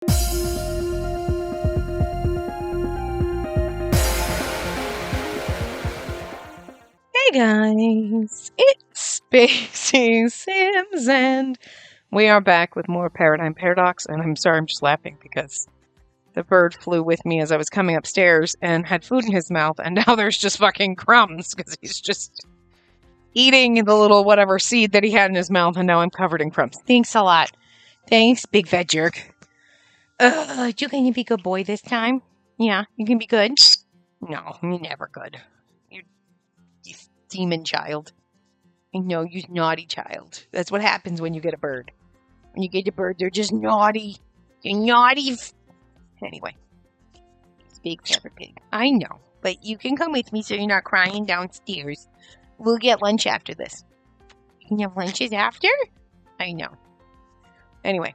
Hey guys, it's Spacey Sims, and we are back with more Paradigm Paradox. And I'm sorry, I'm just laughing because the bird flew with me as I was coming upstairs and had food in his mouth, and now there's just fucking crumbs because he's just eating the little whatever seed that he had in his mouth, and now I'm covered in crumbs. Thanks a lot. Thanks, big fat jerk. You can be good boy this time? Yeah, you can be good? No, you're never good. You demon child. I know, you naughty child. That's what happens when you get a bird. When you get a bird, they're just naughty. They're naughty. Anyway. Big pepper pig. I know, but you can come with me so you're not crying downstairs. We'll get lunch after this. You can have lunches after? I know. Anyway.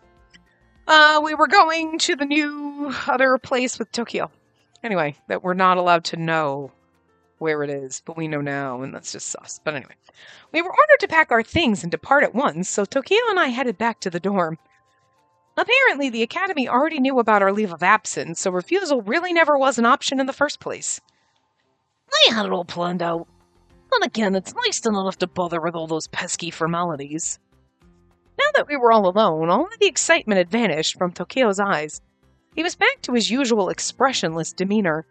We were going to the new other place with Tokyo. Anyway, that we're not allowed to know where it is, but we know now, and that's just sus. But anyway, we were ordered to pack our things and depart at once, so Tokyo and I headed back to the dorm. Apparently, the academy already knew about our leave of absence, so refusal really never was an option in the first place. I had it all planned out. But again, it's nice to not have to bother with all those pesky formalities. Now that we were all alone, all of the excitement had vanished from Tokyo's eyes. He was back to his usual expressionless demeanor.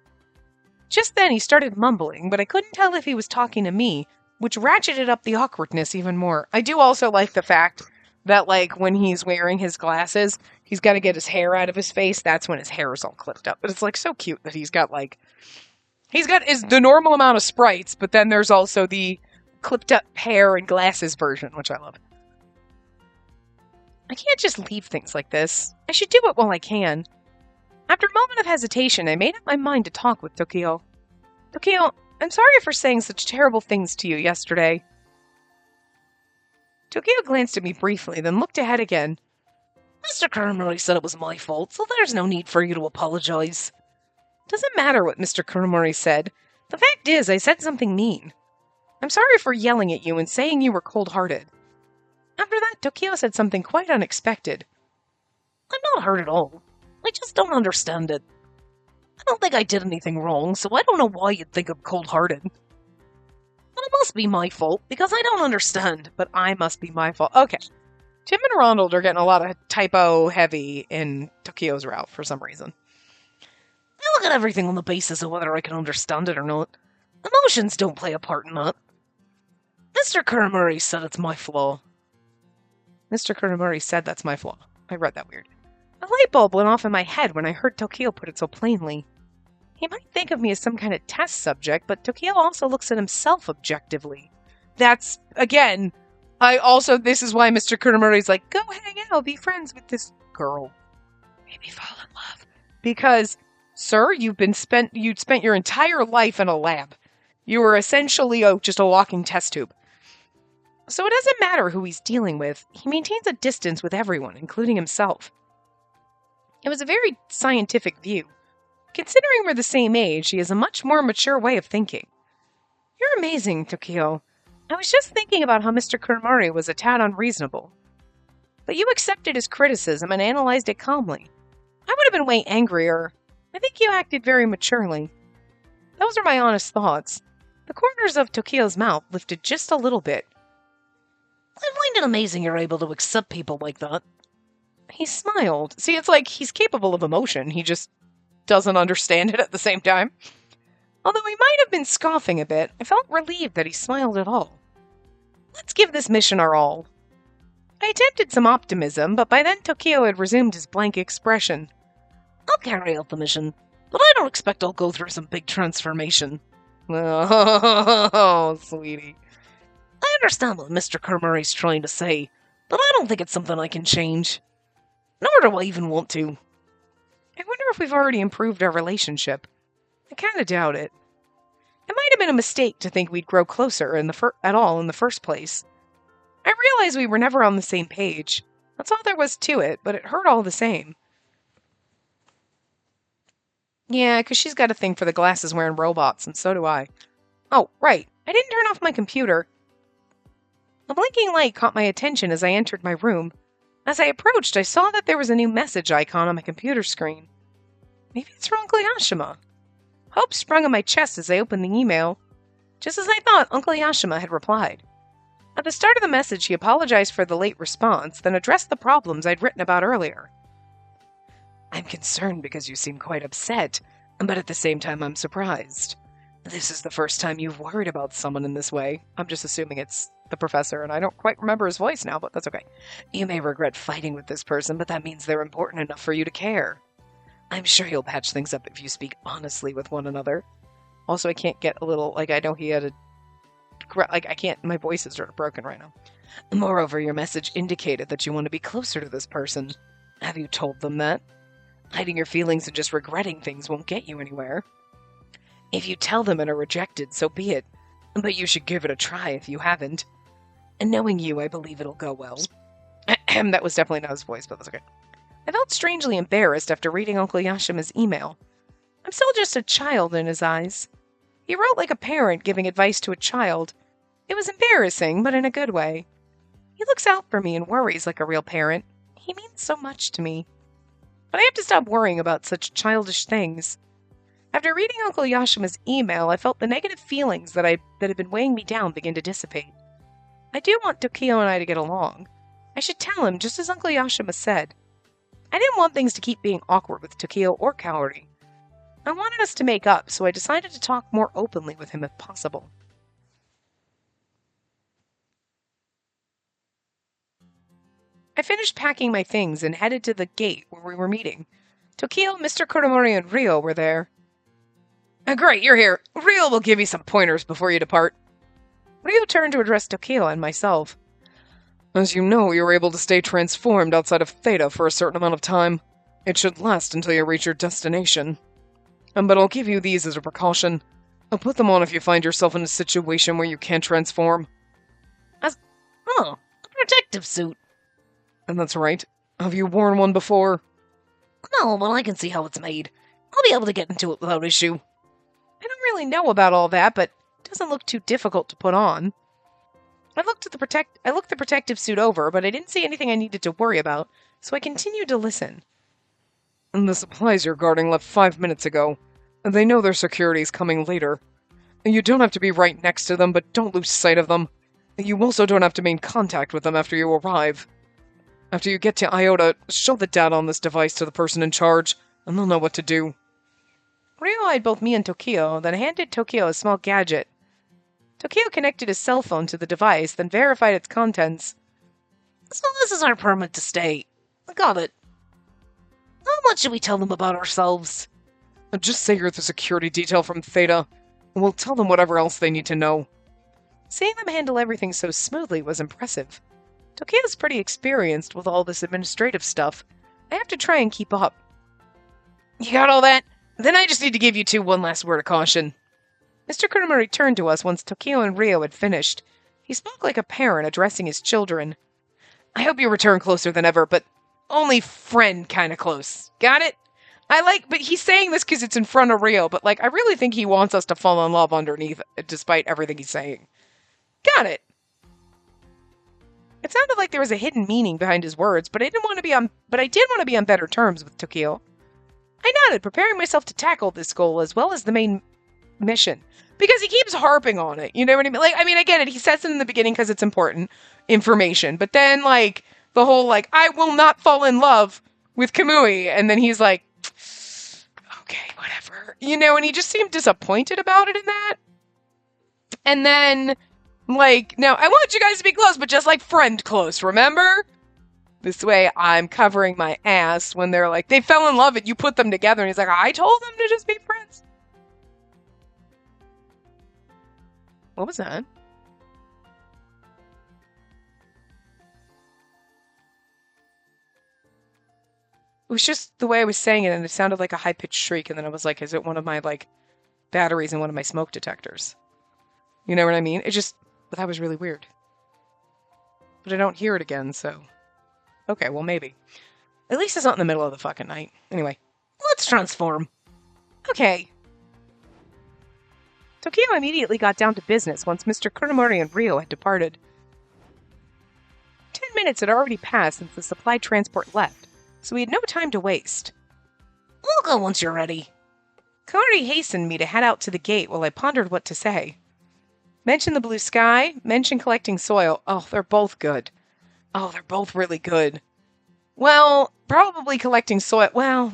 Just then he started mumbling, but I couldn't tell if he was talking to me, which ratcheted up the awkwardness even more. I do also like the fact that, like, when he's wearing his glasses, he's got to get his hair out of his face. That's when his hair is all clipped up. But it's, like, so cute that he's got the normal amount of sprites, but then there's also the clipped up hair and glasses version, which I love. I can't just leave things like this. I should do it while I can. After a moment of hesitation, I made up my mind to talk with Tokyo. Tokyo, I'm sorry for saying such terrible things to you yesterday. Tokyo glanced at me briefly, then looked ahead again. Mr. Kurumori said it was my fault, so there's no need for you to apologize. Doesn't matter what Mr. Kurumori said. The fact is, I said something mean. I'm sorry for yelling at you and saying you were cold-hearted. After that, Tokyo said something quite unexpected. I'm not hurt at all. I just don't understand it. I don't think I did anything wrong, so I don't know why you'd think I'm cold-hearted. But it must be my fault, because I don't understand, but I must be my fault. Okay. Tim and Ronald are getting a lot of typo-heavy in Tokyo's route for some reason. I look at everything on the basis of whether I can understand it or not. Emotions don't play a part in that. Mr. Kurumori said it's my flaw. Mr. Kurumori said that's my flaw. I read that weird. A light bulb went off in my head when I heard Tokyo put it so plainly. He might think of me as some kind of test subject, but Tokyo also looks at himself objectively. That's, again, this is why Mr. Kurumori's like, go hang out, be friends with this girl. Maybe fall in love. Because, sir, you'd spent your entire life in a lab. You were essentially just a walking test tube. So it doesn't matter who he's dealing with. He maintains a distance with everyone, including himself. It was a very scientific view. Considering we're the same age, he has a much more mature way of thinking. You're amazing, Tokyo. I was just thinking about how Mr. Kurumori was a tad unreasonable. But you accepted his criticism and analyzed it calmly. I would have been way angrier. I think you acted very maturely. Those are my honest thoughts. The corners of Tokyo's mouth lifted just a little bit. I find it amazing you're able to accept people like that. He smiled. See, it's like he's capable of emotion. He just doesn't understand it at the same time. Although he might have been scoffing a bit, I felt relieved that he smiled at all. Let's give this mission our all. I attempted some optimism, but by then Tokyo had resumed his blank expression. I'll carry out the mission, but I don't expect I'll go through some big transformation. Oh, sweetie. I understand what Mr. Kurumori's trying to say, but I don't think it's something I can change. Nor do I even want to. I wonder if we've already improved our relationship. I kind of doubt it. It might have been a mistake to think we'd grow closer at all in the first place. I realized we were never on the same page. That's all there was to it, but it hurt all the same. Yeah, because she's got a thing for the glasses-wearing robots, and so do I. Oh, right. I didn't turn off my computer. A blinking light caught my attention as I entered my room. As I approached, I saw that there was a new message icon on my computer screen. Maybe it's from Uncle Yashima. Hope sprung on my chest as I opened the email. Just as I thought, Uncle Yashima had replied. At the start of the message, he apologized for the late response, then addressed the problems I'd written about earlier. I'm concerned because you seem quite upset, but at the same time I'm surprised. This is the first time you've worried about someone in this way. I'm just assuming it's the professor, and I don't quite remember his voice now, but that's okay. You may regret fighting with this person, but that means they're important enough for you to care. I'm sure you'll patch things up if you speak honestly with one another. Also, I can't get a little, I know he had a, I can't, my voice is sort of broken right now. Moreover, your message indicated that you want to be closer to this person. Have you told them that? Hiding your feelings and just regretting things won't get you anywhere. If you tell them and are rejected, so be it. But you should give it a try if you haven't. And knowing you, I believe it'll go well. That was definitely not his voice, but that's okay. I felt strangely embarrassed after reading Uncle Yashima's email. I'm still just a child in his eyes. He wrote like a parent giving advice to a child. It was embarrassing, but in a good way. He looks out for me and worries like a real parent. He means so much to me. But I have to stop worrying about such childish things. After reading Uncle Yashima's email, I felt the negative feelings that had been weighing me down begin to dissipate. I do want Tokio and I to get along. I should tell him, just as Uncle Yashima said. I didn't want things to keep being awkward with Tokio or Kaori. I wanted us to make up, so I decided to talk more openly with him if possible. I finished packing my things and headed to the gate where we were meeting. Tokio, Mr. Kuromori, and Ryo were there. Great, you're here. Ryo will give you some pointers before you depart. Ryo turned to address Tokio and myself. As you know, you were able to stay transformed outside of Theta for a certain amount of time. It should last until you reach your destination. But I'll give you these as a precaution. I'll put them on if you find yourself in a situation where you can't transform. A protective suit. And that's right. Have you worn one before? No, but I can see how it's made. I'll be able to get into it without issue. I don't really know about all that, but it doesn't look too difficult to put on. I looked the protective suit over, but I didn't see anything I needed to worry about, so I continued to listen. And the supplies you're guarding left 5 minutes ago. They know their security's coming later. You don't have to be right next to them, but don't lose sight of them. You also don't have to maintain contact with them after you arrive. After you get to Iota, show the data on this device to the person in charge, and they'll know what to do. Ryo eyed both me and Tokio, then handed Tokio a small gadget. Tokio connected his cell phone to the device, then verified its contents. So this is our permit to stay. Got it. How much should we tell them about ourselves? Just say you're the security detail from Theta, and we'll tell them whatever else they need to know. Seeing them handle everything so smoothly was impressive. Tokio's pretty experienced with all this administrative stuff. I have to try and keep up. You got all that? Then I just need to give you two one last word of caution. Mr. Kuromori turned to us once Tokio and Ryo had finished. He spoke like a parent addressing his children. I hope you return closer than ever, but only friend kind of close. Got it? But he's saying this because it's in front of Ryo, but I really think he wants us to fall in love underneath, despite everything he's saying. Got it. It sounded like there was a hidden meaning behind his words, but I did want to be on better terms with Tokio. I nodded, preparing myself to tackle this goal as well as the main mission. Because he keeps harping on it, you know what I mean? I get it, he says it in the beginning because it's important information, but then, the whole, I will not fall in love with Kamui, and then he's like, okay, whatever. And he just seemed disappointed about it in that. And then, now, I want you guys to be close, but just friend close, remember? This way, I'm covering my ass when they're they fell in love and you put them together, and he's like, I told them to just be friends. What was that? It was just the way I was saying it, and it sounded like a high-pitched shriek, and then I was like, is it one of my, batteries in one of my smoke detectors? You know what I mean? But that was really weird. But I don't hear it again, so... Okay, well, maybe. At least it's not in the middle of the fucking night. Anyway, let's transform. Okay. Tokio immediately got down to business once Mr. Kuromori and Ryo had departed. 10 minutes had already passed since the supply transport left, so we had no time to waste. We'll go once you're ready. Kaori hastened me to head out to the gate while I pondered what to say. Mention the blue sky, mention collecting soil. Oh, they're both good. Oh, they're both really good. Well, probably collecting soil. Well,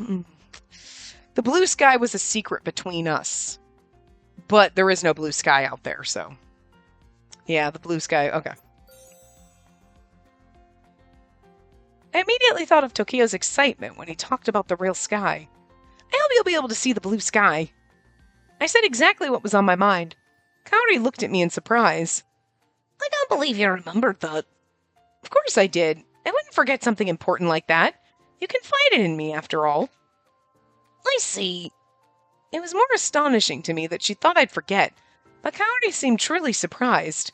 the blue sky was a secret between us. But there is no blue sky out there, so. Yeah, the blue sky, okay. I immediately thought of Tokio's excitement when he talked about the real sky. I hope you'll be able to see the blue sky. I said exactly what was on my mind. Kaori looked at me in surprise. I can't believe you remembered that. Of course I did. I wouldn't forget something important like that. You confided in me, after all. I see. It was more astonishing to me that she thought I'd forget, but Kaori seemed truly surprised.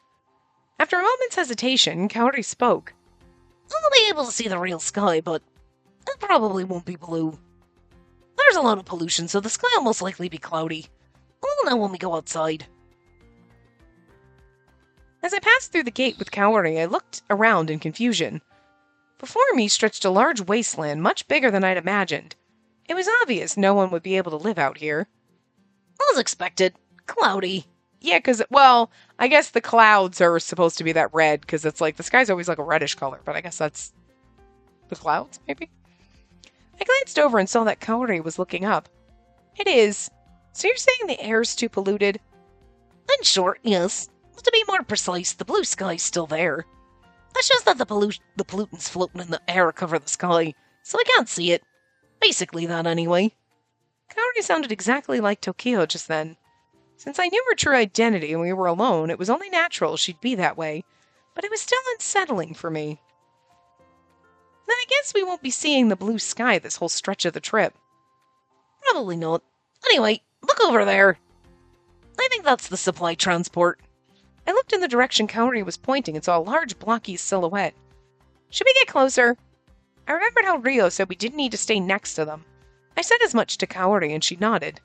After a moment's hesitation, Kaori spoke. I'll be able to see the real sky, but it probably won't be blue. There's a lot of pollution, so the sky will most likely be cloudy. We'll know when we go outside. As I passed through the gate with Kaori, I looked around in confusion. Before me stretched a large wasteland, much bigger than I'd imagined. It was obvious no one would be able to live out here. As expected. Cloudy. Yeah, well, I guess the clouds are supposed to be that red, because it's like, the sky's always like a reddish color, but I guess that's the clouds, maybe? I glanced over and saw that Kaori was looking up. It is. So you're saying the air's too polluted? In short, yes. To be more precise, the blue sky's still there. It's just that the pollutants floating in the air cover the sky, so I can't see it. Basically that, anyway. Kaori sounded exactly like Tokio just then. Since I knew her true identity and we were alone, it was only natural she'd be that way, but it was still unsettling for me. Then I guess we won't be seeing the blue sky this whole stretch of the trip. Probably not. Anyway, look over there. I think that's the supply transport. I looked in the direction Kaori was pointing and saw a large blocky silhouette. Should we get closer? I remembered how Rio said we didn't need to stay next to them. I said as much to Kaori and she nodded.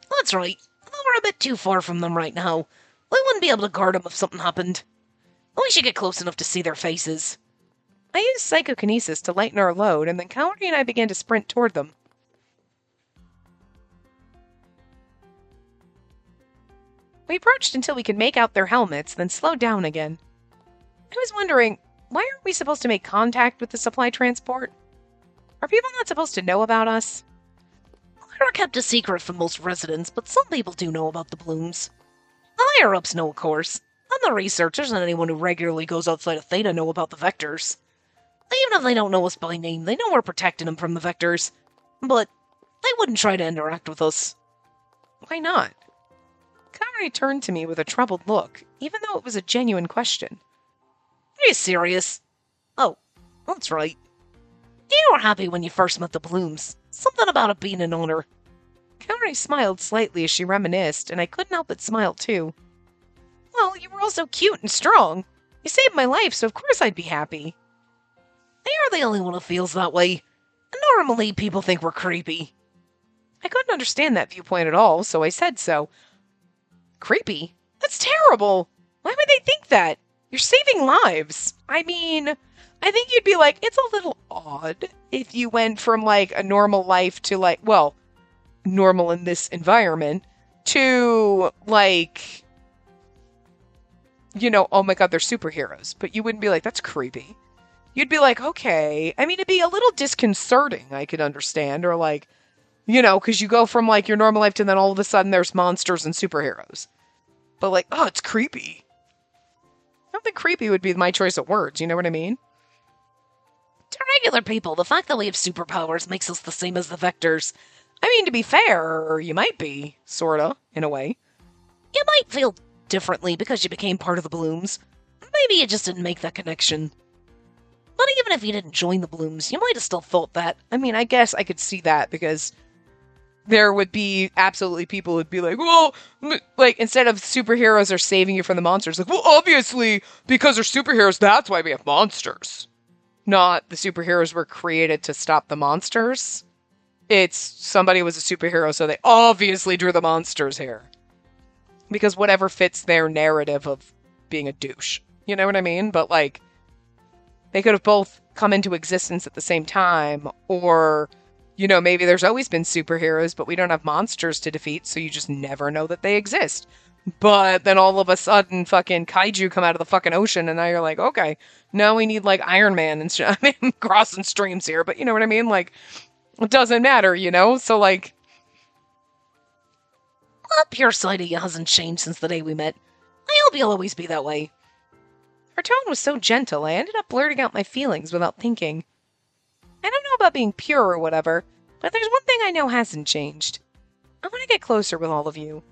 That's right. Though we're a bit too far from them right now. We wouldn't be able to guard them if something happened. We should get close enough to see their faces. I used psychokinesis to lighten our load, and then Kaori and I began to sprint toward them. We approached until we could make out their helmets, then slowed down again. I was wondering, why aren't we supposed to make contact with the supply transport? Are people not supposed to know about us? We're kept a secret from most residents, but some people do know about the blooms. The higher-ups know, of course, and the researchers and anyone who regularly goes outside of Theta know about the Vectors. Even if they don't know us by name, they know we're protecting them from the Vectors. But they wouldn't try to interact with us. Why not? Kaori turned to me with a troubled look, even though it was a genuine question. Are you serious? Oh, that's right. You were happy when you first met the Blooms. Something about it being an honor. Kaori smiled slightly as she reminisced, and I couldn't help but smile too. Well, you were also cute and strong. You saved my life, so of course I'd be happy. You're the only one who feels that way. Normally, people think we're creepy. I couldn't understand that viewpoint at all, so I said so. Creepy? That's terrible! Why would they think that? You're saving lives. I mean, I think you'd be like, it's a little odd if you went from, like, a normal life to, like, well, normal in this environment, to, like, you know, oh my god, they're superheroes. But you wouldn't be like, that's creepy. You'd be like, okay. I mean, it'd be a little disconcerting, I could understand, or like, you know, because you go from, like, your normal life to then all of a sudden there's monsters and superheroes. But, like, oh, it's creepy. I don't think creepy would be my choice of words, you know what I mean? To regular people, the fact that we have superpowers makes us the same as the Vectors. I mean, to be fair, you might be, sorta, in a way. You might feel differently because you became part of the Blooms. Maybe you just didn't make that connection. But even if you didn't join the Blooms, you might have still thought that. I mean, I guess I could see that, because there would be absolutely people who'd be like, well, like, instead of superheroes are saving you from the monsters, like, well, obviously, because they're superheroes, that's why we have monsters. Not the superheroes were created to stop the monsters. It's somebody was a superhero, so they obviously drew the monsters here. Because whatever fits their narrative of being a douche. You know what I mean? But, like, They could have both come into existence at the same time, or, you know, maybe there's always been superheroes, but we don't have monsters to defeat, so you just never know that they exist. But then all of a sudden, fucking kaiju come out of the fucking ocean, and now you're like, okay, now we need like Iron Man and I mean, I'm crossing streams here, but you know what I mean? Like, it doesn't matter, you know? So, like, That pure side of you hasn't changed since the day we met. I hope you'll always be that way. her tone was so gentle, I ended up blurting out my feelings without thinking. I don't know about being pure or whatever, but there's one thing I know hasn't changed. I want to get closer with all of you.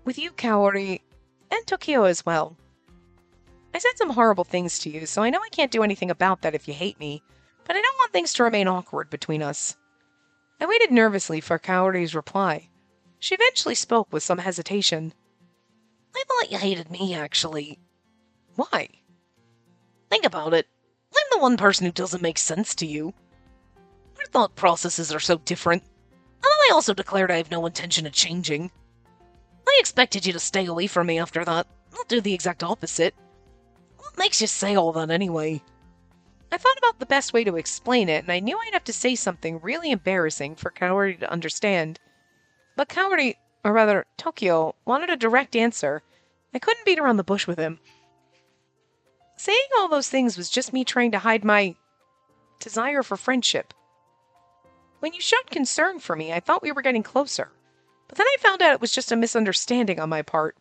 With you, Kaori, and Tokyo as well. I said some horrible things to you, so I know I can't do anything about that if you hate me, but I don't want things to remain awkward between us. I waited nervously for Kaori's reply. She eventually spoke with some hesitation. I thought you hated me, actually. Why? Think about it. I'm the one person who doesn't make sense to you. Our thought processes are so different. And then I also declared I have no intention of changing. I expected you to stay away from me after that. I'll do the exact opposite. What makes you say all that anyway? I thought about the best way to explain it, and I knew I'd have to say something really embarrassing for Kaori to understand. But Kaori, or rather, Tokyo, wanted a direct answer. I couldn't beat around the bush with him. Saying all those things was just me trying to hide my desire for friendship. When you showed concern for me, I thought we were getting closer. But then I found out it was just a misunderstanding on my part.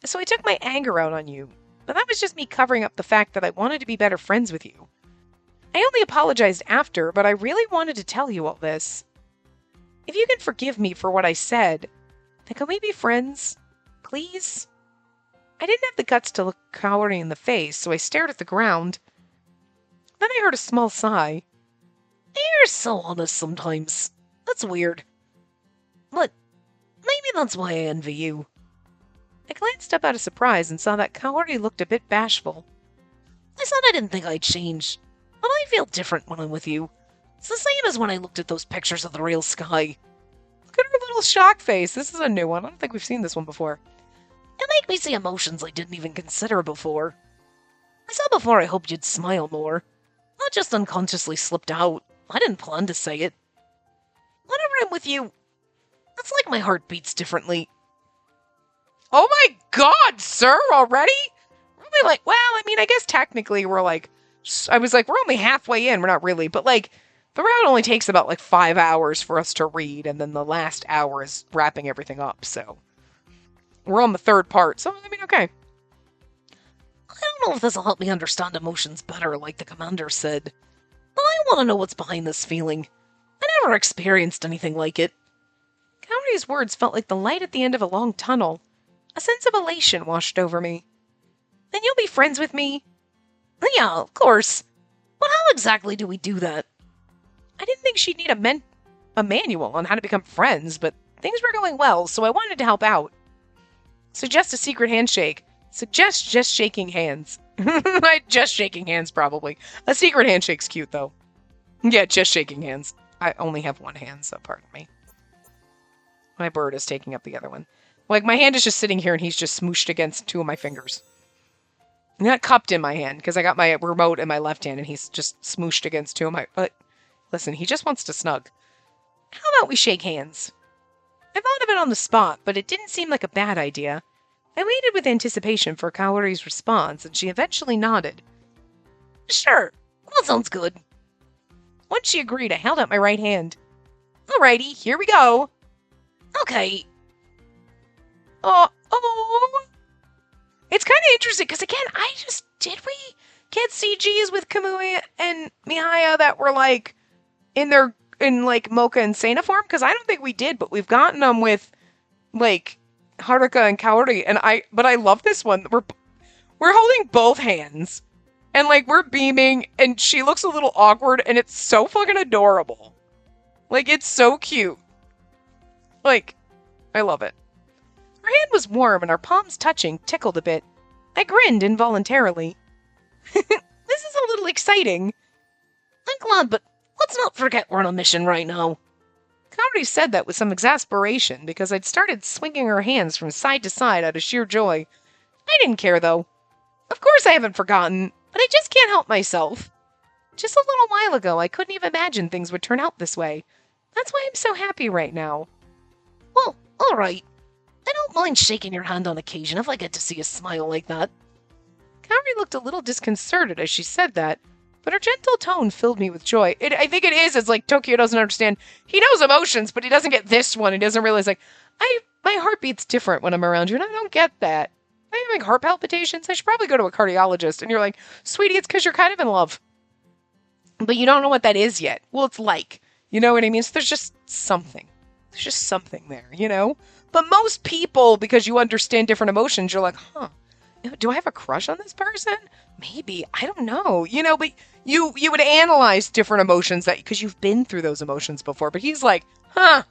So I took my anger out on you. But that was just me covering up the fact that I wanted to be better friends with you. I only apologized after, but I really wanted to tell you all this. If you can forgive me for what I said, then can we be friends? Please? I didn't have the guts to look Kaori in the face, so I stared at the ground. Then I heard a small sigh. You're so honest sometimes. That's weird. But maybe that's why I envy you. I glanced up out of surprise and saw that Kaori looked a bit bashful. I said I didn't think I'd change, but I feel different when I'm with you. It's the same as when I looked at those pictures of the real sky. Look at her little shock face. This is a new one. I don't think we've seen this one before. You make me see emotions I didn't even consider before. I said before I hoped you'd smile more. Not just unconsciously slipped out. I didn't plan to say it. Whenever I'm with you, it's like my heart beats differently. Oh my god, sir, already? Really, like, well, I mean, I guess technically we're like, I was like, we're only halfway in. We're not really, but like, the route only takes about like 5 hours for us to read, and then the last hour is wrapping everything up, so. We're on the third part, so, I mean, okay. I don't know if this will help me understand emotions better, like the commander said. But I want to know what's behind this feeling. I never experienced anything like it. Kaori's words felt like the light at the end of a long tunnel. A sense of elation washed over me. Then you'll be friends with me? Yeah, of course. But how exactly do we do that? I didn't think she'd need a manual on how to become friends, but things were going well, so I wanted to help out. Suggest a secret handshake. Suggest just shaking hands. Just shaking hands, probably. A secret handshake's cute, though. Yeah, just shaking hands. I only have one hand, so pardon me. My bird is taking up the other one. Like, my hand is just sitting here, and he's just smooshed against 2 of my fingers. Not cupped in my hand, because I got my remote in my left hand, and he's just smooshed against 2 of my... listen, he just wants to snug. How about we shake hands? I thought of it on the spot, but it didn't seem like a bad idea. I waited with anticipation for Kaori's response, and she eventually nodded. Sure, that sounds good. Once she agreed, I held out my right hand. Alrighty, here we go. Okay. Oh. It's kind of interesting, because again, did we get CGs with Kamui and Mihaya that were like, in like Mocha and Sana form? Because I don't think we did, but we've gotten them with, like, Haruka and Kaori, but I love this one. We're holding both hands, and like we're beaming, and she looks a little awkward, and it's so fucking adorable. Like, it's so cute. Like, I love it. Her hand was warm, and our palms touching tickled a bit. I grinned involuntarily. This is a little exciting. I'm glad, but let's not forget we're on a mission right now. Kaori said that with some exasperation, because I'd started swinging her hands from side to side out of sheer joy. I didn't care, though. Of course I haven't forgotten, but I just can't help myself. Just a little while ago, I couldn't even imagine things would turn out this way. That's why I'm so happy right now. Well, all right. I don't mind shaking your hand on occasion if I get to see you smile like that. Kaori looked a little disconcerted as she said that, but her gentle tone filled me with joy. I think it is. It's like Tokyo doesn't understand. He knows emotions, but he doesn't get this one. He doesn't realize, like, my heart beats different when I'm around you, and I don't get that. I'm having heart palpitations. I should probably go to a cardiologist. And you're like, sweetie, it's because you're kind of in love. But you don't know what that is yet. Well, it's like, you know what I mean? So there's just something. There's just something there, you know? But most people, because you understand different emotions, you're like, huh, do I have a crush on this person? Maybe. I don't know. You know, but you would analyze different emotions that because you've been through those emotions before. But he's like, huh,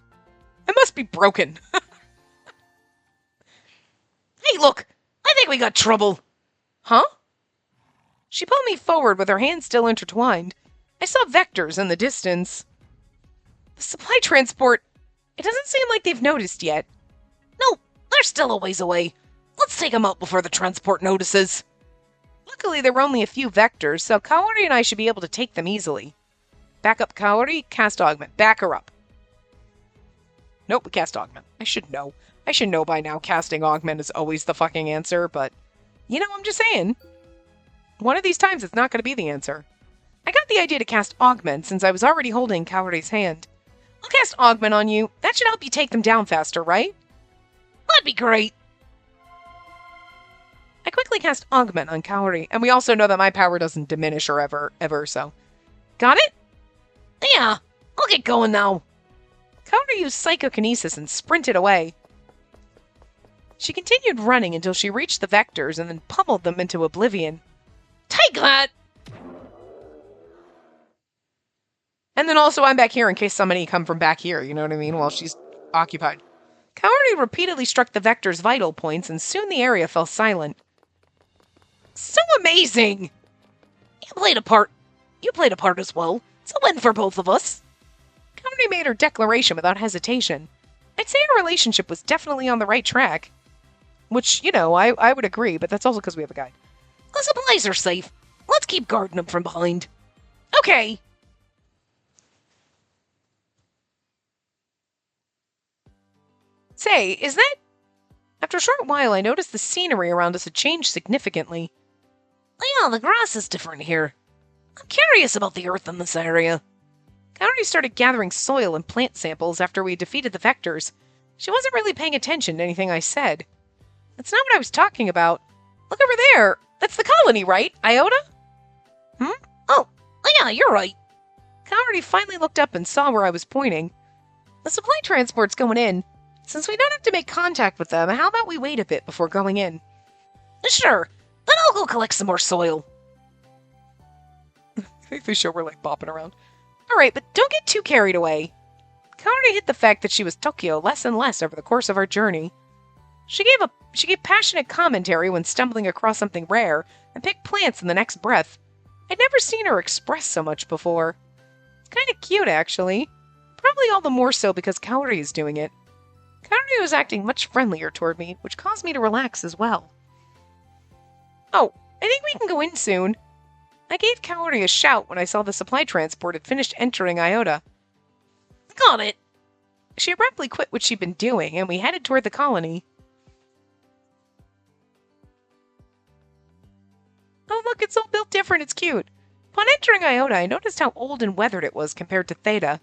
I must be broken. Hey, look, I think we got trouble. Huh? She pulled me forward with her hands still intertwined. I saw vectors in the distance. The supply transport, it doesn't seem like they've noticed yet. No, they're still a ways away. Let's take them out before the transport notices. Luckily, there were only a few vectors, so Kaori and I should be able to take them easily. Back up Kaori, cast augment. Back her up. Nope, we cast augment. I should know. I should know by now casting augment is always the fucking answer, but, you know, I'm just saying. One of these times it's not going to be the answer. I got the idea to cast augment since I was already holding Kaori's hand. I'll cast augment on you. That should help you take them down faster, right? That'd be great. I quickly cast augment on Kaori, and we also know that my power doesn't diminish or ever, so. Got it? Yeah, I'll get going now. Kaori used psychokinesis and sprinted away. She continued running until she reached the vectors and then pummeled them into oblivion. Take that! And then also I'm back here in case somebody come from back here, you know what I mean, while she's occupied. Kaori repeatedly struck the vector's vital points, and soon the area fell silent. So amazing! You played a part as well. It's a win for both of us. Kaori made her declaration without hesitation. I'd say our relationship was definitely on the right track. Which, you know, I would agree, but that's also because we have a guide. The supplies are safe. Let's keep guarding them from behind. Okay. Say, is that... After a short while, I noticed the scenery around us had changed significantly. Yeah, the grass is different here. I'm curious about the earth in this area. Kaori started gathering soil and plant samples after we defeated the vectors. She wasn't really paying attention to anything I said. That's not what I was talking about. Look over there. That's the colony, right, Iota? Oh, yeah, you're right. Kaori finally looked up and saw where I was pointing. The supply transport's going in. Since we don't have to make contact with them, how about we wait a bit before going in? Sure. Then I'll go collect some more soil. I think they show we're like bopping around. Alright, but don't get too carried away. Kaori hit the fact that she was Tokyo less and less over the course of our journey. She gave passionate commentary when stumbling across something rare, and picked plants in the next breath. I'd never seen her express so much before. It's kind of cute, actually. Probably all the more so because Kaori is doing it. Kaori was acting much friendlier toward me, which caused me to relax as well. Oh, I think we can go in soon. I gave Kaori a shout when I saw the supply transport had finished entering Iota. Got it. She abruptly quit what she'd been doing, and we headed toward the colony. Oh, look, it's all built different. It's cute. Upon entering Iota, I noticed how old and weathered it was compared to Theta.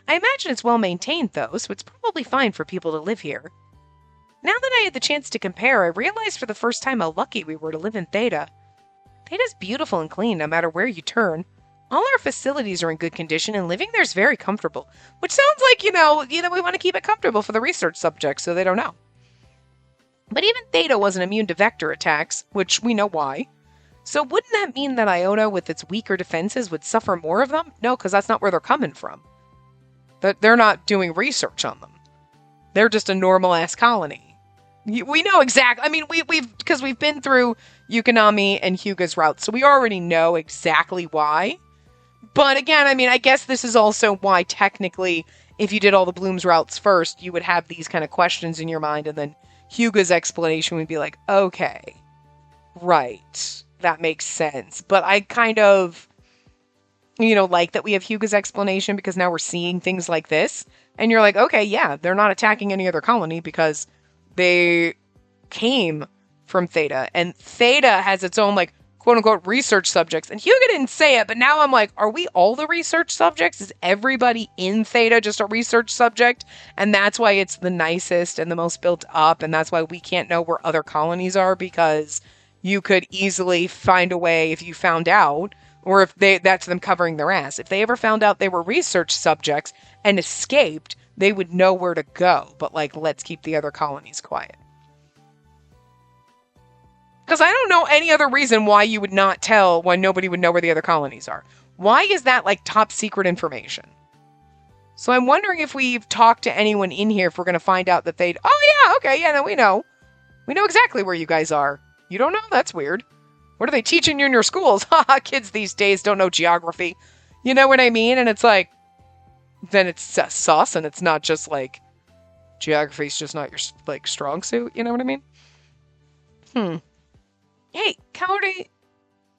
I imagine it's well maintained, though, so it's probably fine for people to live here. Now that I had the chance to compare, I realized for the first time how lucky we were to live in Theta. Theta's beautiful and clean no matter where you turn. All our facilities are in good condition, and living there is very comfortable. Which sounds like, you know, we want to keep it comfortable for the research subjects, so they don't know. But even Theta wasn't immune to vector attacks, which we know why. So wouldn't that mean that Iota, with its weaker defenses, would suffer more of them? No, because that's not where they're coming from. They're not doing research on them. They're just a normal-ass colony. We know exactly. I mean, because we've been through Yukonami and Hyuga's routes, so we already know exactly why. But again, I mean, I guess this is also why technically, if you did all the Bloom's routes first, you would have these kind of questions in your mind, and then Hyuga's explanation would be like, okay, right, that makes sense. But I kind of like that we have Hugo's explanation because now we're seeing things like this. And you're like, okay, yeah, they're not attacking any other colony because they came from Theta. And Theta has its own, like, quote-unquote research subjects. And Hugo didn't say it, but now I'm like, are we all the research subjects? Is everybody in Theta just a research subject? And that's why it's the nicest and the most built up, and that's why we can't know where other colonies are, because you could easily find a way if you found out, or if that's them covering their ass. If they ever found out they were research subjects and escaped, they would know where to go. But, like, let's keep the other colonies quiet. Because I don't know any other reason why you would not tell, why nobody would know where the other colonies are. Why is that, like, top secret information? So I'm wondering if we've talked to anyone in here if we're going to find out that they'd, oh yeah, okay, yeah, no, we know. We know exactly where you guys are. You don't know? That's weird. What are they teaching you in your schools? Haha, kids these days don't know geography. You know what I mean? And it's like, then it's sus, and it's not just like, geography's just not your, like, strong suit. You know what I mean? Hey, Kaori.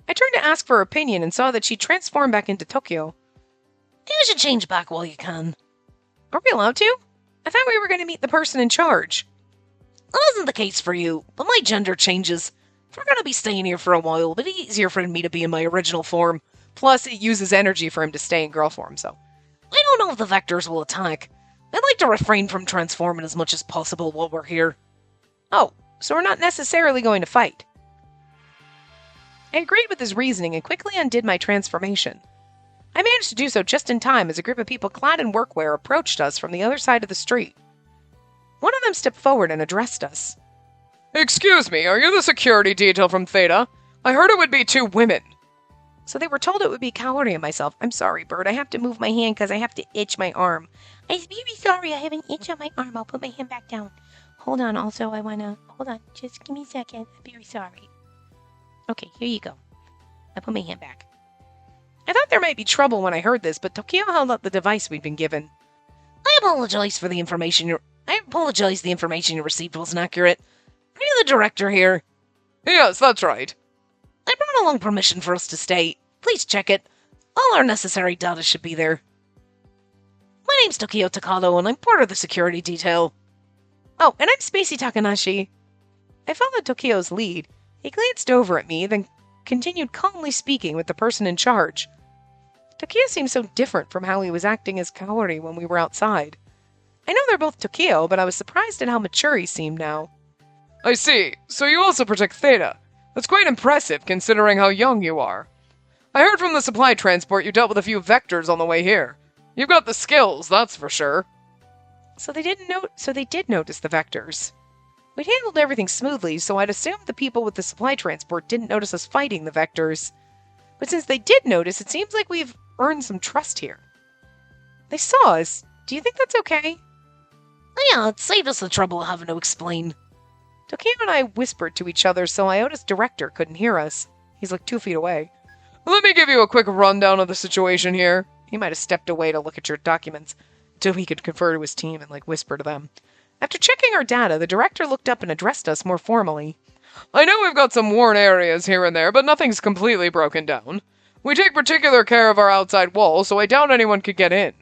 I turned to ask for her opinion and saw that she transformed back into Tokyo. You should change back while you can. Are we allowed to? I thought we were going to meet the person in charge. That isn't the case for you, but my gender changes. If we're going to be staying here for a while, it'll be easier for me to be in my original form. Plus, it uses energy for him to stay in girl form, so. I don't know if the Vectors will attack. I'd like to refrain from transforming as much as possible while we're here. Oh, so we're not necessarily going to fight. I agreed with his reasoning and quickly undid my transformation. I managed to do so just in time as a group of people clad in workwear approached us from the other side of the street. One of them stepped forward and addressed us. Excuse me, are you the security detail from Theta? I heard it would be 2 women. So they were told it would be Kaori and myself. I'm sorry, Bird. I have to move my hand because I have to itch my arm. I'm very sorry. I have an itch on my arm. I'll put my hand back down. Hold on. Also, hold on. Just give me a second. I'm very sorry. Okay, here you go. I put my hand back. I thought there might be trouble when I heard this, but Tokyo held up the device we'd been given. I apologize for the information the information you received wasn't accurate. Are you the director here? Yes, that's right. I brought along permission for us to stay. Please check it. All our necessary data should be there. My name's Tokyo Takado, and I'm part of the security detail. Oh, and I'm Spacey Takanashi. I followed Tokyo's lead. He glanced over at me, then continued calmly speaking with the person in charge. Tokyo seemed so different from how he was acting as Kaori when we were outside. I know they're both Tokyo, but I was surprised at how mature he seemed now. I see. So you also protect Theta. That's quite impressive, considering how young you are. I heard from the supply transport you dealt with a few Vectors on the way here. You've got the skills, that's for sure. So they did notice the Vectors. We'd handled everything smoothly, so I'd assumed the people with the supply transport didn't notice us fighting the Vectors. But since they did notice, it seems like we've earned some trust here. They saw us. Do you think that's okay? Yeah, it saved us the trouble of having to explain. Tokyo and I whispered to each other so Iota's director couldn't hear us. He's like 2 feet away. Let me give you a quick rundown of the situation here. He might have stepped away to look at your documents, so he could confer to his team and, like, whisper to them. After checking our data, the director looked up and addressed us more formally. I know we've got some worn areas here and there, but nothing's completely broken down. We take particular care of our outside wall, so I doubt anyone could get in.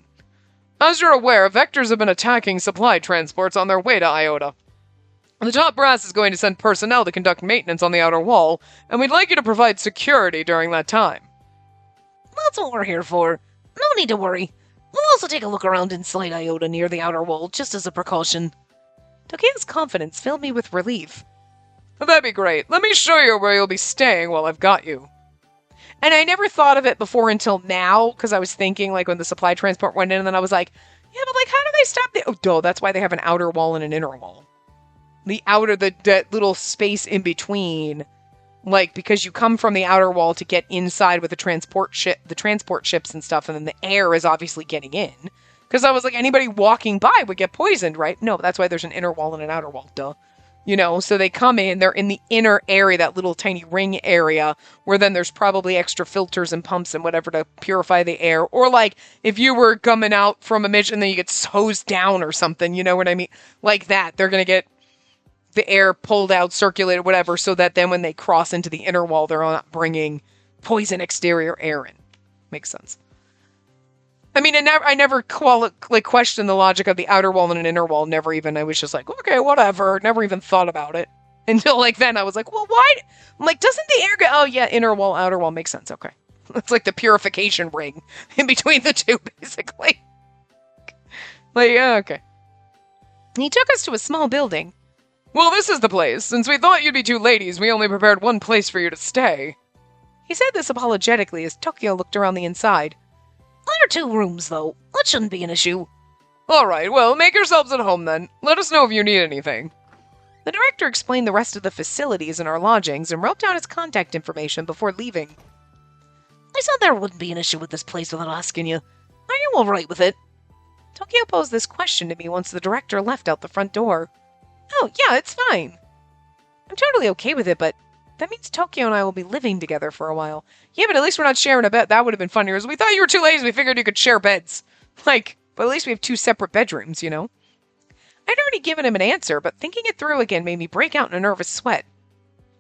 As you're aware, Vectors have been attacking supply transports on their way to Iota. The top brass is going to send personnel to conduct maintenance on the outer wall, and we'd like you to provide security during that time. That's what we're here for. No need to worry. We'll also take a look around inside Iota near the outer wall, just as a precaution. Tokyo's confidence filled me with relief. That'd be great. Let me show you where you'll be staying while I've got you. And I never thought of it before until now, because I was thinking, like, when the supply transport went in, and then I was like, yeah, but, like, how do they stop the... Oh, duh, that's why they have an outer wall and an inner wall. The outer, that little space in between, like, because you come from the outer wall to get inside with the transport ships and stuff, and then the air is obviously getting in. Because I was like, anybody walking by would get poisoned, right? No, that's why there's an inner wall and an outer wall, duh. You know, so they come in, they're in the inner area, that little tiny ring area, where then there's probably extra filters and pumps and whatever to purify the air. Or, like, if you were coming out from a mission and then you get hosed down or something, you know what I mean? Like that, they're going to get the air pulled out, circulated, whatever, so that then when they cross into the inner wall, they're not bringing poison exterior air in. Makes sense. I mean, I never questioned the logic of the outer wall and an inner wall. Never even. I was just like, okay, whatever. Never even thought about it until like then. I was like, well, why? I'm like, doesn't the air get? Oh yeah, inner wall, outer wall makes sense. Okay, it's like the purification ring in between the two, basically. Like, yeah, okay. He took us to a small building. Well, this is the place. Since we thought you'd be two ladies, we only prepared one place for you to stay. He said this apologetically as Tokyo looked around the inside. There are 2 rooms, though. That shouldn't be an issue. Alright, well, make yourselves at home then. Let us know if you need anything. The director explained the rest of the facilities in our lodgings and wrote down his contact information before leaving. I said there wouldn't be an issue with this place without asking you. Are you alright with it? Tokyo posed this question to me once the director left out the front door. Oh, yeah, it's fine. I'm totally okay with it, but that means Tokyo and I will be living together for a while. Yeah, but at least we're not sharing a bed. That would have been funnier. We thought you were too lazy. We figured you could share beds. Like, but at least we have 2 separate bedrooms, you know? I'd already given him an answer, but thinking it through again made me break out in a nervous sweat.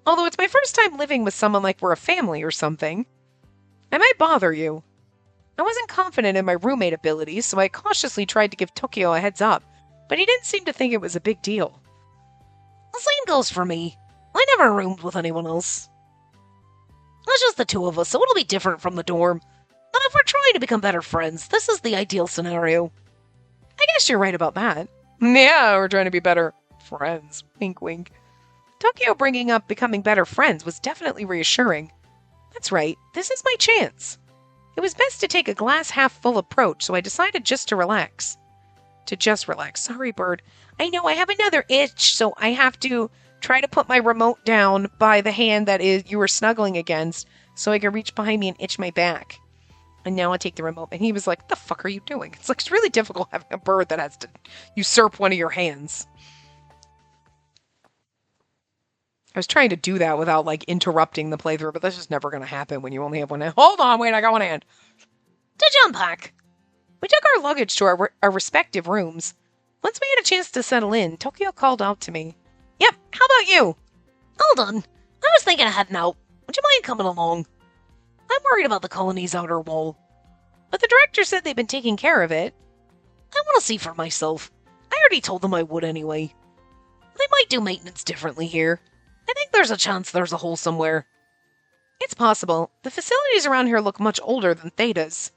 Although it's my first time living with someone like we're a family or something. I might bother you. I wasn't confident in my roommate abilities, so I cautiously tried to give Tokyo a heads up, but he didn't seem to think it was a big deal. The same goes for me. I never roomed with anyone else. It's just the 2 of us, so it'll be different from the dorm. But if we're trying to become better friends, this is the ideal scenario. I guess you're right about that. Yeah, we're trying to be better friends. Wink, wink. Tokyo bringing up becoming better friends was definitely reassuring. That's right, this is my chance. It was best to take a glass half full approach, so I decided just to relax. Sorry, Bird. I know I have another itch, so I have to try to put my remote down by the hand that you were snuggling against so I can reach behind me and itch my back. And now I take the remote. And he was like, what the fuck are you doing? It's like, it's really difficult having a bird that has to usurp one of your hands. I was trying to do that without, like, interrupting the playthrough, but that's just never going to happen when you only have one hand. Hold on, wait, I got one hand. Did you unpack? We took our luggage to our respective rooms. Once we had a chance to settle in, Tokyo called out to me. Yep, how about you? All done. I was thinking of heading out. Would you mind coming along? I'm worried about the colony's outer wall. But the director said they've been taking care of it. I want to see for myself. I already told them I would anyway. They might do maintenance differently here. I think there's a chance there's a hole somewhere. It's possible. The facilities around here look much older than Theta's.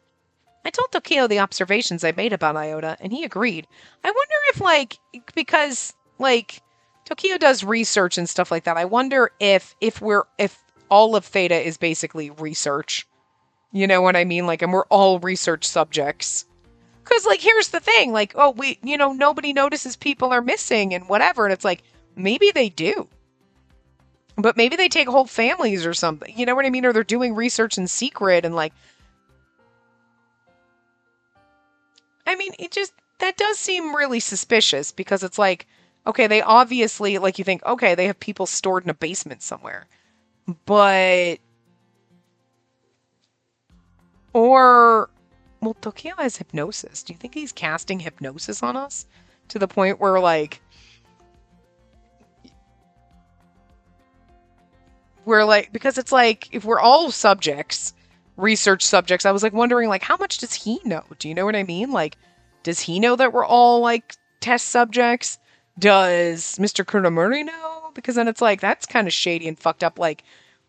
I told Tokyo the observations I made about Iota, and he agreed. I wonder if, because Tokyo does research and stuff like that, I wonder if all of Theta is basically research. You know what I mean? And we're all research subjects. Because, here's the thing. Nobody notices people are missing and whatever, and it's maybe they do. But maybe they take whole families or something. You know what I mean? Or they're doing research in secret and that does seem really suspicious because it's okay, they obviously, you think, okay, they have people stored in a basement somewhere. But, Tokyo has hypnosis. Do you think he's casting hypnosis on us? To the point where, because it's if we're all subjects, research subjects, I was wondering how much does he know? Do you know what I mean? Does he know that we're all test subjects? Does Mr. Kuramori know? Because then it's that's kind of shady and fucked up.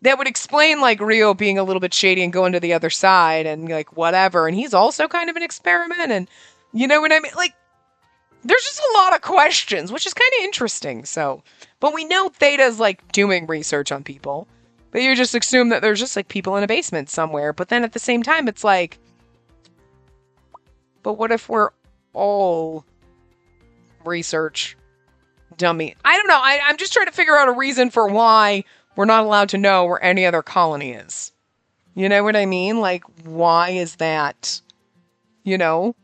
That would explain Rio being a little bit shady and going to the other side and whatever. And he's also kind of an experiment. And you know what I mean? There's just a lot of questions, which is kind of interesting. So, but we know Theta's doing research on people. But you just assume that there's just people in a basement somewhere. But then at the same time, it's but what if we're all research dummy? I don't know. I'm just trying to figure out a reason for why we're not allowed to know where any other colony is. You know what I mean? Why is that? You know?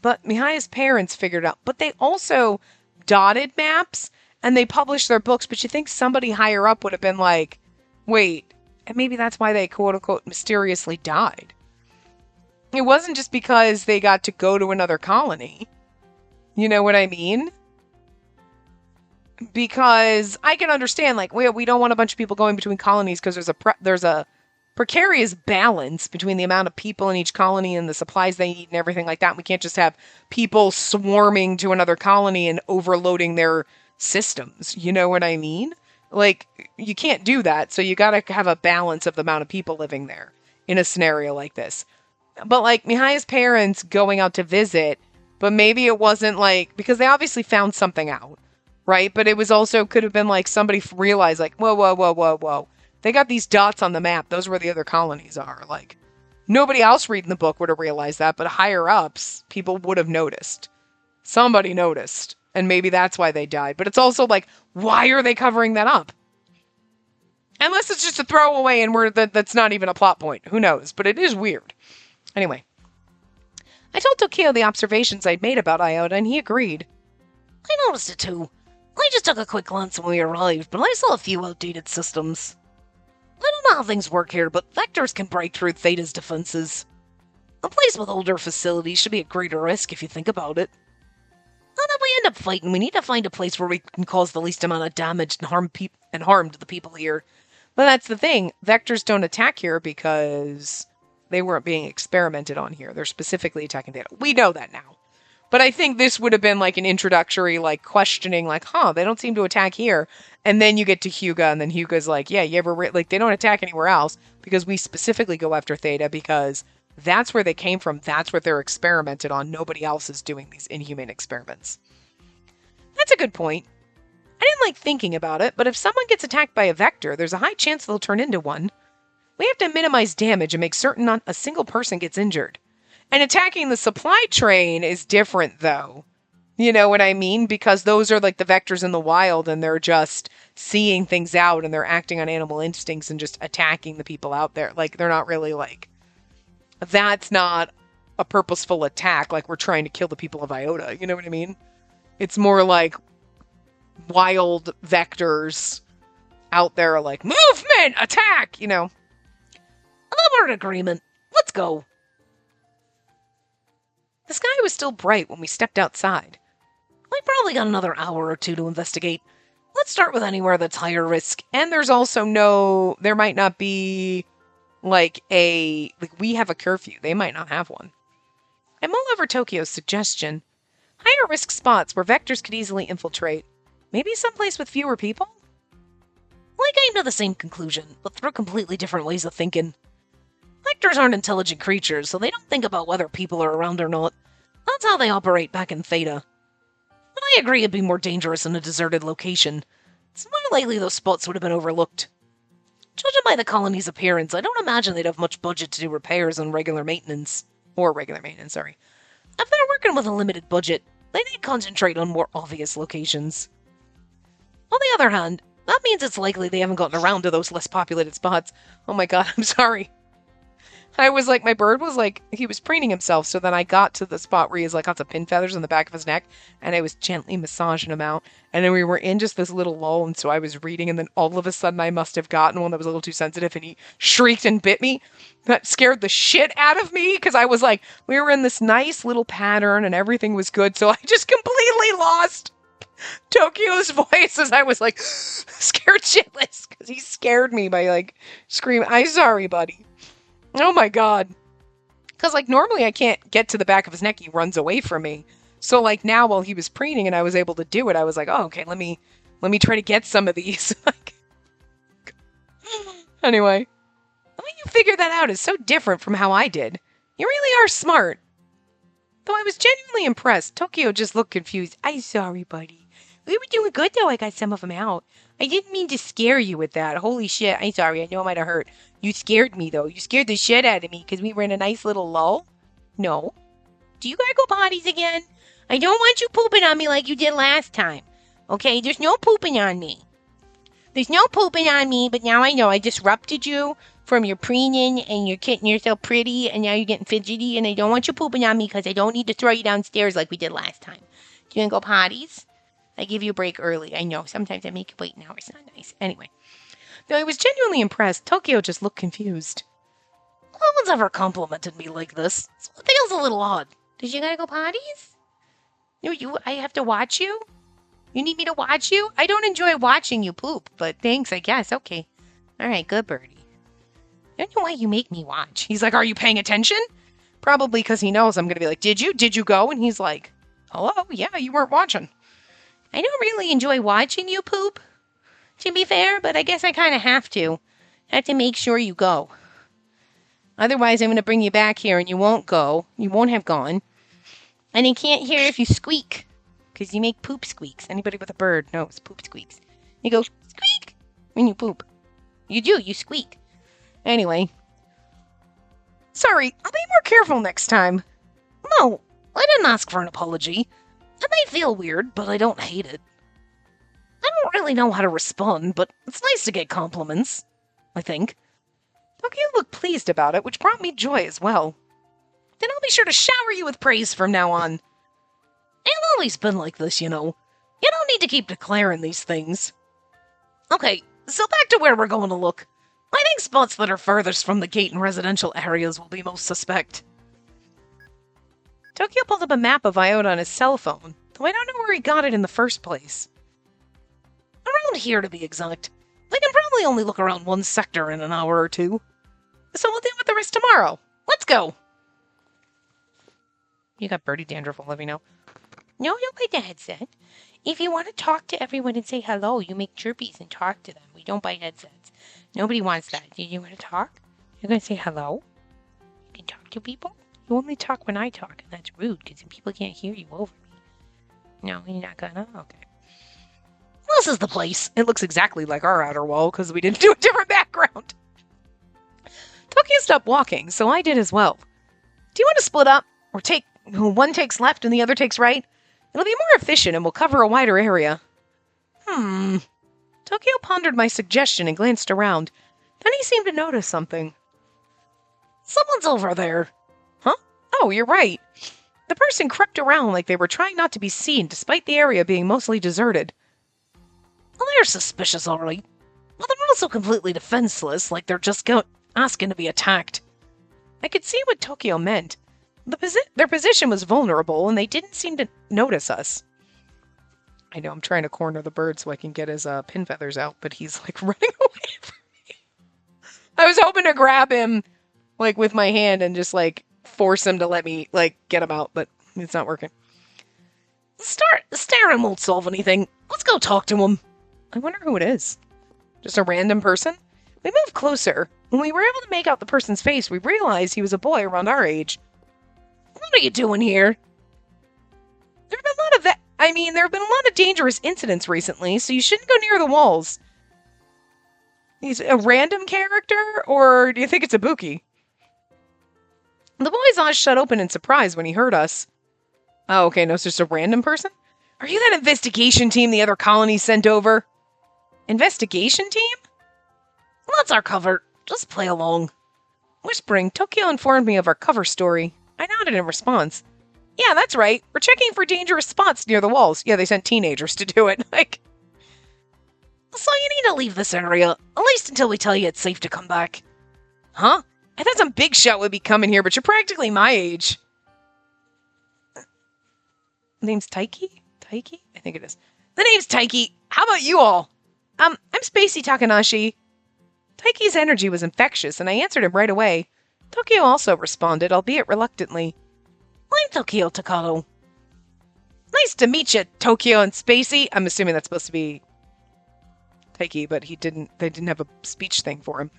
But Mihaya's parents figured out. But they also dotted maps and they published their books. But you think somebody higher up would have been wait, and maybe that's why they quote unquote mysteriously died. It wasn't just because they got to go to another colony. You know what I mean? Because I can understand, we don't want a bunch of people going between colonies because there's a precarious balance between the amount of people in each colony and the supplies they need and everything like that. And we can't just have people swarming to another colony and overloading their systems. You know what I mean? Like, you can't do that. So you got to have a balance of the amount of people living there in a scenario like this. But like Mihaya's parents going out to visit, but maybe it wasn't like, because they obviously found something out, right? But it was also, could have been like somebody realized like, whoa. They got these dots on the map. Those are where the other colonies are. Like, nobody else reading the book would have realized that, but higher ups, people would have noticed. Somebody noticed. And maybe that's why they died. But it's also like, why are they covering that up? Unless it's just a throwaway and that's not even a plot point. Who knows? But it is weird. Anyway. I told Tokio the observations I'd made about Iota, and he agreed. I noticed it too. I just took a quick glance when we arrived, but I saw a few outdated systems. I don't know how things work here, but vectors can break through Theta's defenses. A place with older facilities should be at greater risk if you think about it. And if we end up fighting, we need to find a place where we can cause the least amount of damage and harm to the people here. But that's the thing. Vectors don't attack here because they weren't being experimented on here. They're specifically attacking Theta. We know that now. But I think this would have been like an introductory, like questioning, like, they don't seem to attack here. And then you get to Hyuga, and then Hyuga's like, yeah, you ever, like, they don't attack anywhere else because we specifically go after Theta because that's where they came from. That's what they're experimented on. Nobody else is doing these inhumane experiments. That's a good point. I didn't like thinking about it, but if someone gets attacked by a vector, there's a high chance they'll turn into one. We have to minimize damage and make certain not a single person gets injured. And attacking the supply train is different, though. You know what I mean? Because those are like the vectors in the wild, and they're just seeing things out, and they're acting on animal instincts and just attacking the people out there. Like, they're not really like... That's not a purposeful attack, like we're trying to kill the people of Iota. You know what I mean? It's more like wild vectors out there like, movement! Attack! You know? We're in agreement. Let's go. The sky was still bright when we stepped outside. We probably got another hour or two to investigate. Let's start with anywhere that's higher risk. And there's also there might not be, like we have a curfew. They might not have one. I mull over Tokio's suggestion. Higher risk spots where vectors could easily infiltrate. Maybe someplace with fewer people? I came to the same conclusion, but through completely different ways of thinking. Vectors aren't intelligent creatures, so they don't think about whether people are around or not. That's how they operate back in Theta. But I agree it'd be more dangerous in a deserted location. It's more likely those spots would have been overlooked. Judging by the colony's appearance, I don't imagine they'd have much budget to do repairs and regular maintenance. If they're working with a limited budget, they need to concentrate on more obvious locations. On the other hand, that means it's likely they haven't gotten around to those less populated spots. Oh my god, I'm sorry. I was like, my bird was like, he was preening himself, so then I got to the spot where he has like lots of pin feathers on the back of his neck, and I was gently massaging him out, and then we were in just this little lull, and so I was reading, and then all of a sudden I must have gotten one that was a little too sensitive, and he shrieked and bit me. That scared the shit out of me, because I was like, we were in this nice little pattern, and everything was good, so I just completely lost Tokio's voice as I was like, scared shitless, because he scared me by like screaming, I'm sorry, buddy. Oh my god. Because, like, normally I can't get to the back of his neck. He runs away from me. So, like, now while he was preening and I was able to do it, I was like, oh, okay, let me try to get some of these. Anyway. The way you figured that out is so different from how I did. You really are smart. Though I was genuinely impressed, Tokio just looked confused. I'm sorry, buddy. We were doing good, though. I got some of them out. I didn't mean to scare you with that. Holy shit. I'm sorry. I know it might have hurt. You scared me, though. You scared the shit out of me because we were in a nice little lull. No. Do you gotta go potties again? I don't want you pooping on me like you did last time. Okay? There's no pooping on me. There's no pooping on me, but now I know I disrupted you from your preening and you're getting yourself pretty and now you're getting fidgety and I don't want you pooping on me because I don't need to throw you downstairs like we did last time. Do you want to go potties? I give you a break early. I know. Sometimes I make you wait an hour. It's not nice. Anyway. Though I was genuinely impressed, Tokio just looked confused. No one's ever complimented me like this. So it feels a little odd. Did you gotta go potties? No, I have to watch you? You need me to watch you? I don't enjoy watching you poop, but thanks, I guess. Okay. Alright, good birdie. I don't know why you make me watch. He's like, are you paying attention? Probably because he knows I'm going to be like, did you? Did you go? And he's like, hello? Yeah, you weren't watching. I don't really enjoy watching you poop, to be fair, but I guess I kind of have to. I have to make sure you go. Otherwise, I'm going to bring you back here and you won't go. You won't have gone. And I can't hear if you squeak, because you make poop squeaks. Anybody with a bird knows poop squeaks. You go squeak when you poop. You do, you squeak. Anyway. Sorry, I'll be more careful next time. No, I didn't ask for an apology. It may feel weird, but I don't hate it. I don't really know how to respond, but it's nice to get compliments, I think. Tokyo looked pleased about it, which brought me joy as well. Then I'll be sure to shower you with praise from now on. It's always been like this, you know. You don't need to keep declaring these things. Okay, so back to where we're going to look. I think spots that are furthest from the gate and residential areas will be most suspect. Tokyo pulled up a map of Iota on his cell phone, though I don't know where he got it in the first place. Around here, to be exact. They can probably only look around one sector in an hour or two. So we'll deal with the rest tomorrow. Let's go. You got birdie dandruff all over you now. No, my dad said. If you want to talk to everyone and say hello, you make chirpies and talk to them. We don't buy headsets. Nobody wants that. Do you want to talk? You're going to say hello? You can talk to people? You only talk when I talk, and that's rude, because people can't hear you over me. No, you're not gonna? Okay. This is the place. It looks exactly like our outer wall, because we didn't do a different background. Tokyo stopped walking, so I did as well. Do you want to split up? Or take one takes left and the other takes right? It'll be more efficient and we'll cover a wider area. Tokyo pondered my suggestion and glanced around. Then he seemed to notice something. Someone's over there. Huh? Oh, you're right. The person crept around like they were trying not to be seen, despite the area being mostly deserted. Well, they're suspicious, all right. But they're also completely defenseless, like they're just asking to be attacked. I could see what Tokyo meant. Their position was vulnerable, and they didn't seem to notice us. I know, I'm trying to corner the bird so I can get his pin feathers out, but he's, like, running away from me. I was hoping to grab him, like, with my hand and just, like, force him to let me, like, get him out, but it's not working. Staring won't solve anything. Let's go talk to him. I wonder who it is. Just a random person? We moved closer. When we were able to make out the person's face, we realized he was a boy around our age. What are you doing here? There have been a lot of dangerous incidents recently, so you shouldn't go near the walls. He's a random character, or do you think it's Ibuki? The boy's eyes shut open in surprise when he heard us. Oh, okay, no, it's just a random person? Are you that investigation team the other colonies sent over? Investigation team? That's our cover. Just play along. Whispering, Tokyo informed me of our cover story. I nodded in response. Yeah, that's right. We're checking for dangerous spots near the walls. Yeah, they sent teenagers to do it. So you need to leave this area, at least until we tell you it's safe to come back. Huh? I thought some big shot would be coming here, but you're practically my age. Name's Taiki? Taiki? I think it is. The name's Taiki. How about you all? I'm Spacey Takanashi. Taiki's energy was infectious, and I answered him right away. Tokyo also responded, albeit reluctantly. I'm Tokyo Takato. Nice to meet you, Tokyo and Spacey. I'm assuming that's supposed to be Taiki, but they didn't have a speech thing for him.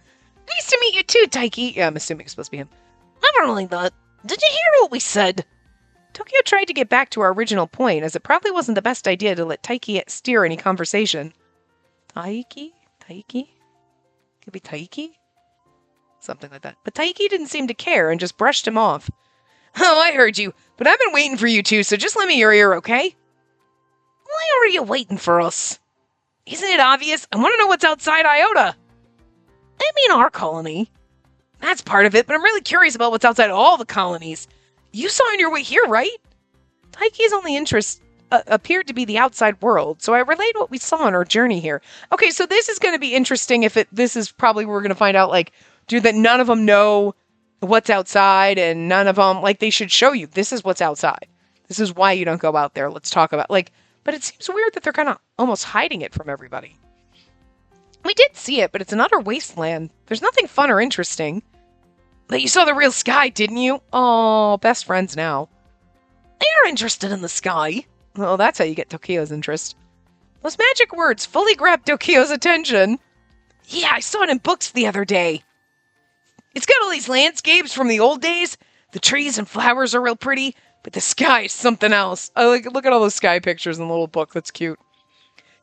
Nice to meet you too, Taiki. Yeah, I'm assuming it's supposed to be him. Never mind that. Did you hear what we said? Tokyo tried to get back to our original point, as it probably wasn't the best idea to let Taiki steer any conversation. Taiki? Could be Taiki? Something like that. But Taiki didn't seem to care and just brushed him off. Oh, I heard you, but I've been waiting for you two, so just lend me your ear, okay? Why are you waiting for us? Isn't it obvious? I want to know what's outside Iota. I mean our colony. That's part of it, but I'm really curious about what's outside all the colonies. You saw on your way here, right? Taiki's only interest appeared to be the outside world, so I relayed what we saw on our journey here. Okay, so this is going to be interesting this is probably where we're going to find out, that none of them know what's outside, and none of them, they should show you, this is what's outside. This is why you don't go out there. Let's talk about, but it seems weird that they're kind of almost hiding it from everybody. We did see it, but it's an utter wasteland. There's nothing fun or interesting. But you saw the real sky, didn't you? Oh, best friends now. They're interested in the sky. Oh, that's how you get Tokio's interest. Those magic words fully grabbed Tokio's attention. Yeah, I saw it in books the other day. It's got all these landscapes from the old days. The trees and flowers are real pretty, but the sky is something else. Look at all those sky pictures in the little book. That's cute.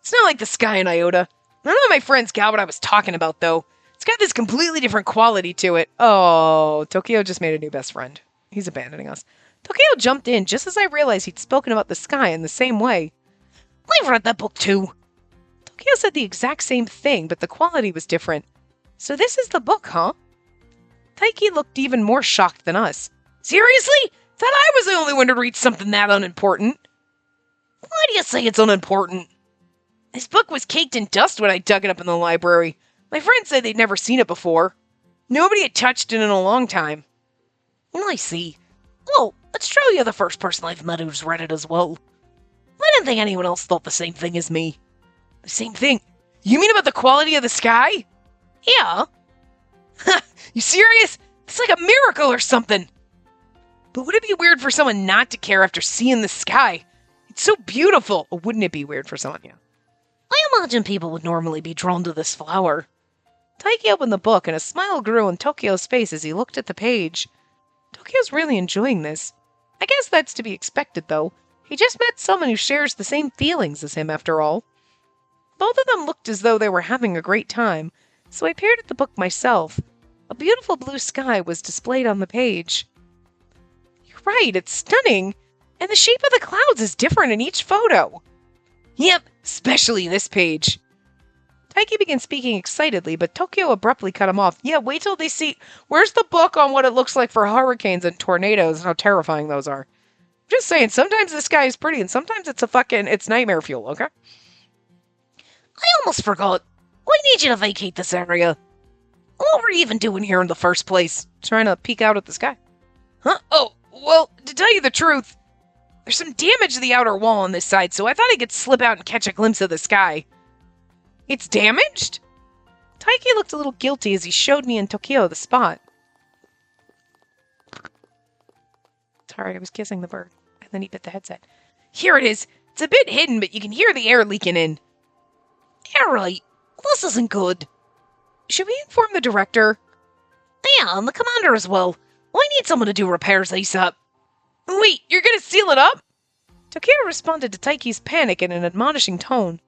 It's not like the sky in Iota. None of my friends got what I was talking about, though. It's got this completely different quality to it. Oh, Tokio just made a new best friend. He's abandoning us. Tokio jumped in just as I realized he'd spoken about the sky in the same way. I've read that book too. Tokio said the exact same thing, but the quality was different. So this is the book, huh? Taiki looked even more shocked than us. Seriously? Thought I was the only one to read something that unimportant. Why do you say it's unimportant? This book was caked in dust when I dug it up in the library. My friends said they'd never seen it before. Nobody had touched it in a long time. I see. Well, it's true you're the first person I've met who's read it as well. I didn't think anyone else thought the same thing as me. The same thing? You mean about the quality of the sky? Yeah. You serious? It's like a miracle or something. But would it be weird for someone not to care after seeing the sky? It's so beautiful. Or wouldn't it be weird for someone? Yeah. I imagine people would normally be drawn to this flower. Taiki opened the book and a smile grew on Tokio's face as he looked at the page. Tokio's really enjoying this. I guess that's to be expected, though. He just met someone who shares the same feelings as him, after all. Both of them looked as though they were having a great time, so I peered at the book myself. A beautiful blue sky was displayed on the page. You're right, it's stunning, and the shape of the clouds is different in each photo. Yep, especially this page. Taiki began speaking excitedly, but Tokio abruptly cut him off. Yeah, wait till they see... Where's the book on what it looks like for hurricanes and tornadoes and how terrifying those are? Just saying, sometimes the sky is pretty and sometimes it's nightmare fuel, okay? I almost forgot. We need you to vacate this area. What were you even doing here in the first place? Trying to peek out at the sky. Huh? Oh, well, to tell you the truth, there's some damage to the outer wall on this side, so I thought I could slip out and catch a glimpse of the sky. It's damaged? Taiki looked a little guilty as he showed me and Tokio the spot. Sorry, I was kissing the bird. And then he bit the headset. Here it is. It's a bit hidden, but you can hear the air leaking in. You're right. This isn't good. Should we inform the director? Yeah, and the commander as well. We need someone to do repairs ASAP. Wait, you're gonna seal it up? Tokio responded to Taiki's panic in an admonishing tone.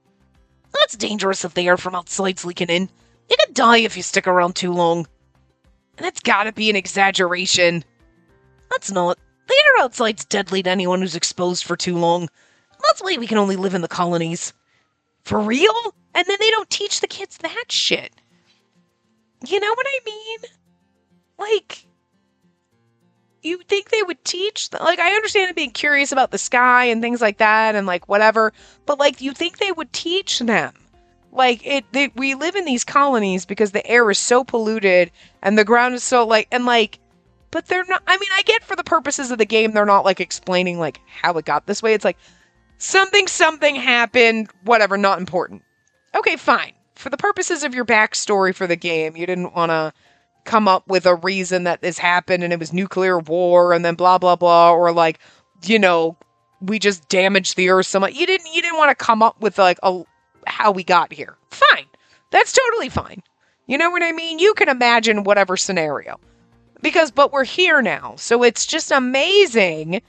That's dangerous if the air from outside's leaking in. You could die if you stick around too long. That's gotta be an exaggeration. That's not. The air outside's deadly to anyone who's exposed for too long. That's why we can only live in the colonies. For real? And then they don't teach the kids that shit. You know what I mean? Like, you think they would teach... Like, I understand it being curious about the sky and things like that and, like, whatever. But, like, you think they would teach them? Like, we live in these colonies because the air is so polluted and the ground is so, like... And, like... But they're not... I mean, I get for the purposes of the game, they're not, like, explaining, like, how it got this way. It's like, something happened, whatever, not important. Okay, fine. For the purposes of your backstory for the game, you didn't want to come up with a reason that this happened and it was nuclear war and then blah, blah, blah, or like, you know, we just damaged the earth so much. You didn't want to come up with like how we got here. Fine. That's totally fine. You know what I mean? You can imagine whatever scenario. But we're here now. So it's just amazing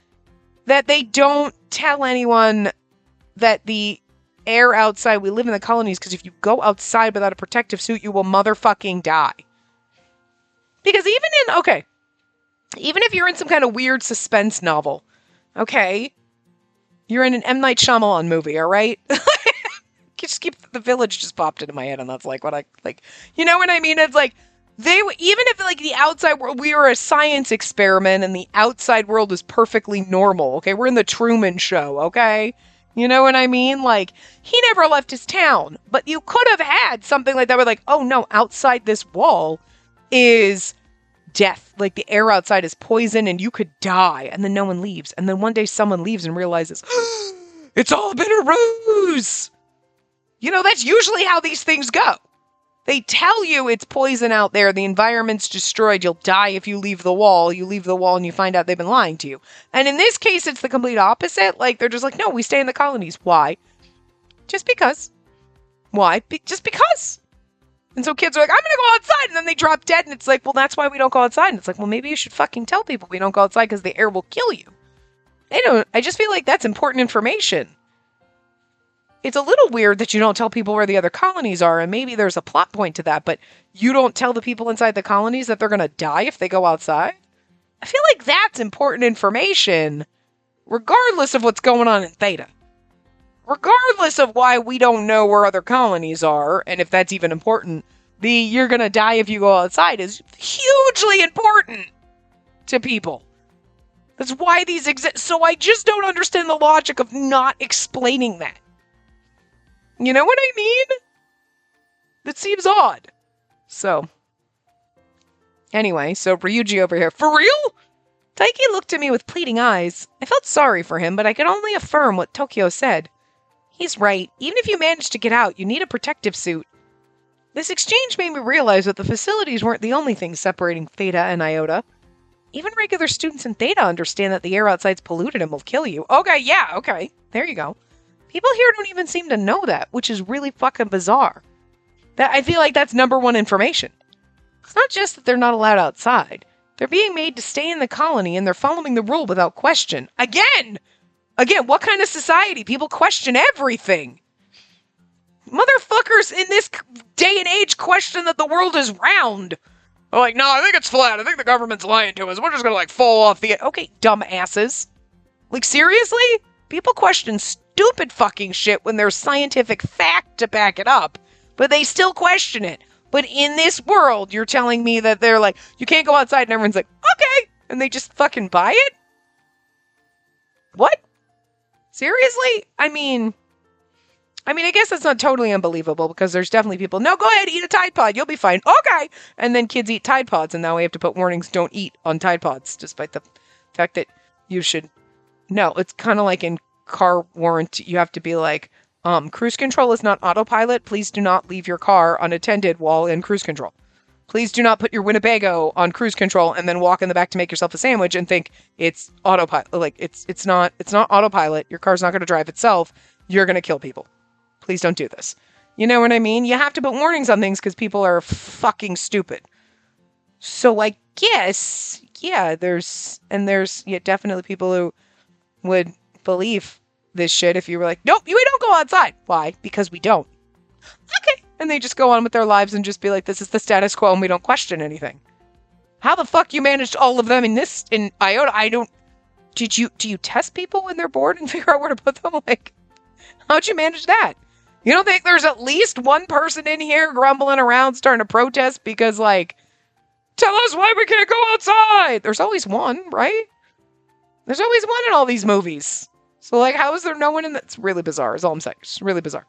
that they don't tell anyone that the air outside, we live in the colonies, because if you go outside without a protective suit, you will motherfucking die. Because even if you're in some kind of weird suspense novel, okay, you're in an M. Night Shyamalan movie, all right? The Village just popped into my head, and that's like what I, like, you know what I mean? It's like, even if like the outside world, we were a science experiment and the outside world is perfectly normal, okay? We're in the Truman Show, okay? You know what I mean? Like, he never left his town, but you could have had something like that where like, oh no, outside this wall is death. Like, the air outside is poison and you could die, and then no one leaves. And then one day someone leaves and realizes, it's all been a ruse! You know, that's usually how these things go. They tell you it's poison out there, the environment's destroyed, you'll die if you leave the wall. You leave the wall and you find out they've been lying to you. And in this case, it's the complete opposite. Like, they're just like, no, we stay in the colonies. Why? Just because. Why? Just because. And so kids are like, I'm gonna go outside, and then they drop dead, and it's like, well, that's why we don't go outside. And it's like, well, maybe you should fucking tell people we don't go outside because the air will kill you. I just feel like that's important information. It's a little weird that you don't tell people where the other colonies are, and maybe there's a plot point to that, but you don't tell the people inside the colonies that they're going to die if they go outside? I feel like that's important information, regardless of what's going on in Theta. Regardless of why we don't know where other colonies are, and if that's even important, the you're going to die if you go outside is hugely important to people. That's why these exist. So I just don't understand the logic of not explaining that. You know what I mean? That seems odd. So, anyway, so Ryuji over here. For real? Taiki looked at me with pleading eyes. I felt sorry for him, but I could only affirm what Tokyo said. He's right. Even if you manage to get out, you need a protective suit. This exchange made me realize that the facilities weren't the only thing separating Theta and Iota. Even regular students in Theta understand that the air outside's polluted and will kill you. Okay, yeah, okay. There you go. People here don't even seem to know that, which is really fucking bizarre. I feel like that's number one information. It's not just that they're not allowed outside. They're being made to stay in the colony, and they're following the rule without question. Again, what kind of society? People question everything. Motherfuckers in this day and age question that the world is round. They're like, no, I think it's flat. I think the government's lying to us. We're just gonna, fall off the... Okay, dumbasses. Seriously? People question stupid fucking shit when there's scientific fact to back it up, but they still question it. But in this world, you're telling me that they're like, you can't go outside, and everyone's like, okay, and they just fucking buy it? What? Seriously? I mean, I guess that's not totally unbelievable, because there's definitely people, no, go ahead, eat a Tide Pod, you'll be fine. Okay! And then kids eat Tide Pods, and now we have to put warnings, don't eat on Tide Pods, despite the fact that you should... No, it's kind of like in car warranty, you have to be like, cruise control is not autopilot. Please do not leave your car unattended while in cruise control. Please do not put your Winnebago on cruise control and then walk in the back to make yourself a sandwich and think it's autopilot. It's not autopilot. Your car's not going to drive itself. You're going to kill people. Please don't do this. You know what I mean? You have to put warnings on things because people are fucking stupid. So I guess, yeah, there's definitely people who would believe this shit if you were like, nope, we don't go outside. Why? Because we don't. Okay. And they just go on with their lives and just be like, this is the status quo and we don't question anything. How the fuck you managed all of them in Iota? Do you test people when they're bored and figure out where to put them? How'd you manage that? You don't think there's at least one person in here grumbling around starting to protest because tell us why we can't go outside? There's always one, right? There's always one in all these movies. So, how is there no one in that? It's really bizarre, is all I'm saying. It's really bizarre.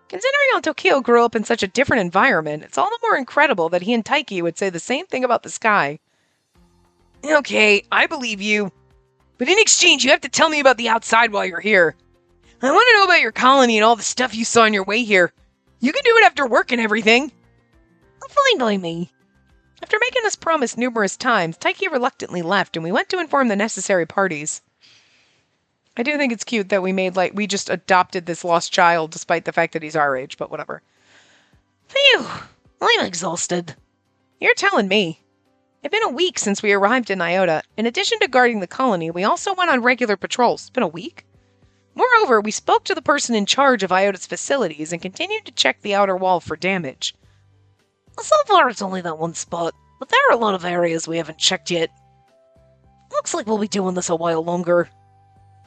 Considering how Tokyo grew up in such a different environment, it's all the more incredible that he and Taiki would say the same thing about the sky. Okay, I believe you. But in exchange, you have to tell me about the outside while you're here. I want to know about your colony and all the stuff you saw on your way here. You can do it after work and everything. Fine by me. After making this promise numerous times, Taiki reluctantly left, and we went to inform the necessary parties. I do think it's cute that we just adopted this lost child despite the fact that he's our age, but whatever. Phew, I'm exhausted. You're telling me. It's been a week since we arrived in Iota. In addition to guarding the colony, we also went on regular patrols. It's been a week? Moreover, we spoke to the person in charge of Iota's facilities and continued to check the outer wall for damage. So far, it's only that one spot, but there are a lot of areas we haven't checked yet. Looks like we'll be doing this a while longer.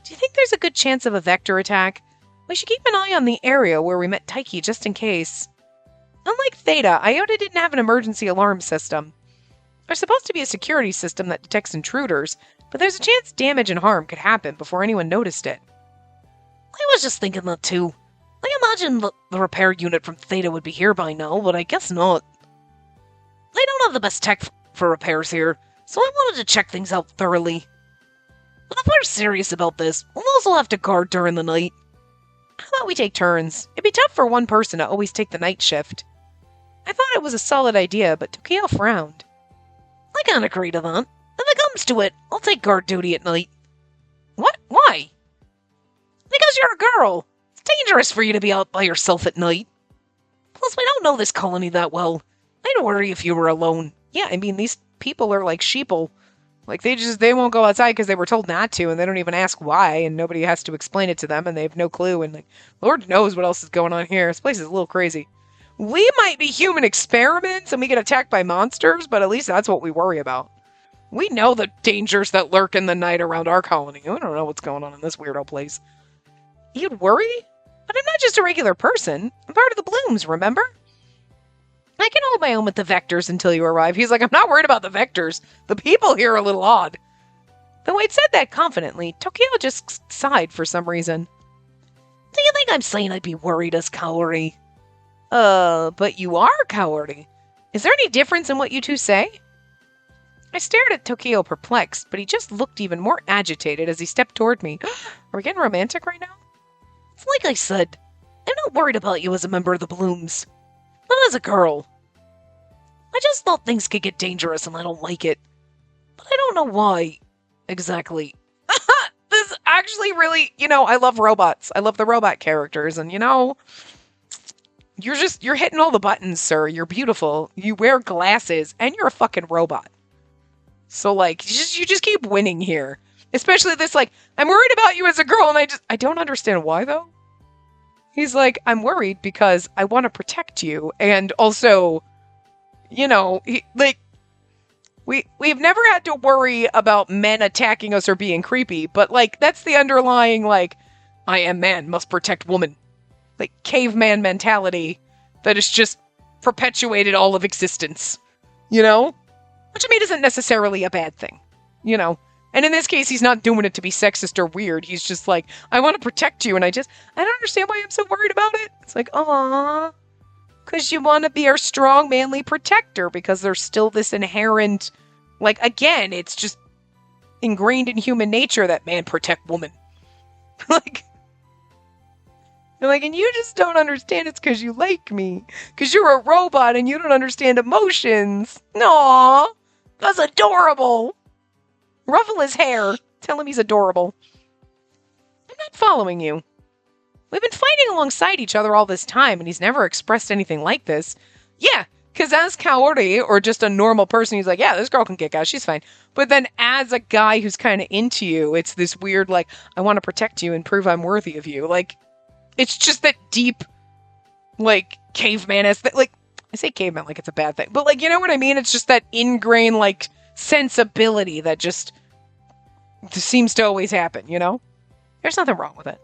Do you think there's a good chance of a vector attack? We should keep an eye on the area where we met Taiki just in case. Unlike Theta, Iota didn't have an emergency alarm system. There's supposed to be a security system that detects intruders, but there's a chance damage and harm could happen before anyone noticed it. I was just thinking that too. I imagine the repair unit from Theta would be here by now, but I guess not. I don't have the best tech for repairs here, so I wanted to check things out thoroughly. But if we're serious about this, we'll also have to guard during the night. How about we take turns? It'd be tough for one person to always take the night shift. I thought it was a solid idea, but Tokio frowned. I can't agree to that. If it comes to it, I'll take guard duty at night. What? Why? Because you're a girl. It's dangerous for you to be out by yourself at night. Plus, we don't know this colony that well. I'd worry if you were alone. Yeah, I mean, these people are like sheeple. Like, they won't go outside because they were told not to, and they don't even ask why, and nobody has to explain it to them, and they have no clue, and, like, Lord knows what else is going on here. This place is a little crazy. We might be human experiments, and we get attacked by monsters, but at least that's what we worry about. We know the dangers that lurk in the night around our colony. We don't know what's going on in this weirdo place. You'd worry? But I'm not just a regular person. I'm part of the Blooms, remember? I can hold my own with the Vectors until you arrive. He's like, I'm not worried about the Vectors. The people here are a little odd. Though I'd said that confidently, Tokio just sighed for some reason. Do you think I'm saying I'd be worried as Kaori? But you are Kaori. Is there any difference in what you two say? I stared at Tokio perplexed, but he just looked even more agitated as he stepped toward me. Are we getting romantic right now? It's like I said, I'm not worried about you as a member of the Blooms. Not as a girl. I just thought things could get dangerous and I don't like it. But I don't know why, exactly. This actually really, I love robots. I love the robot characters, and you're hitting all the buttons, sir. You're beautiful. You wear glasses, and you're a fucking robot. So, like, you just keep winning here. Especially this, like, I'm worried about you as a girl, and I don't understand why, though. He's like, I'm worried because I want to protect you, and also, we've never had to worry about men attacking us or being creepy, but, like, that's the underlying, like, I am man, must protect woman. Like, caveman mentality that has just perpetuated all of existence, Which, I mean, isn't necessarily a bad thing, And in this case, he's not doing it to be sexist or weird. He's just like, I want to protect you, and I don't understand why I'm so worried about it. It's like, aww. Because you want to be our strong, manly protector, because there's still this inherent, like, again, it's just ingrained in human nature that man protect woman. And you just don't understand it's because you like me. Because you're a robot and you don't understand emotions. Aww. That's adorable. Ruffle his hair. Tell him he's adorable. I'm not following you. We've been fighting alongside each other all this time, and he's never expressed anything like this. Yeah, because as Kaori, or just a normal person, he's like, yeah, this girl can kick ass, she's fine. But then as a guy who's kind of into you, it's this weird, like, I want to protect you and prove I'm worthy of you. Like, it's just that deep, like, caveman-esque, like, I say caveman like it's a bad thing, but, like, you know what I mean? It's just that ingrained, like, sensibility that just seems to always happen, There's nothing wrong with it.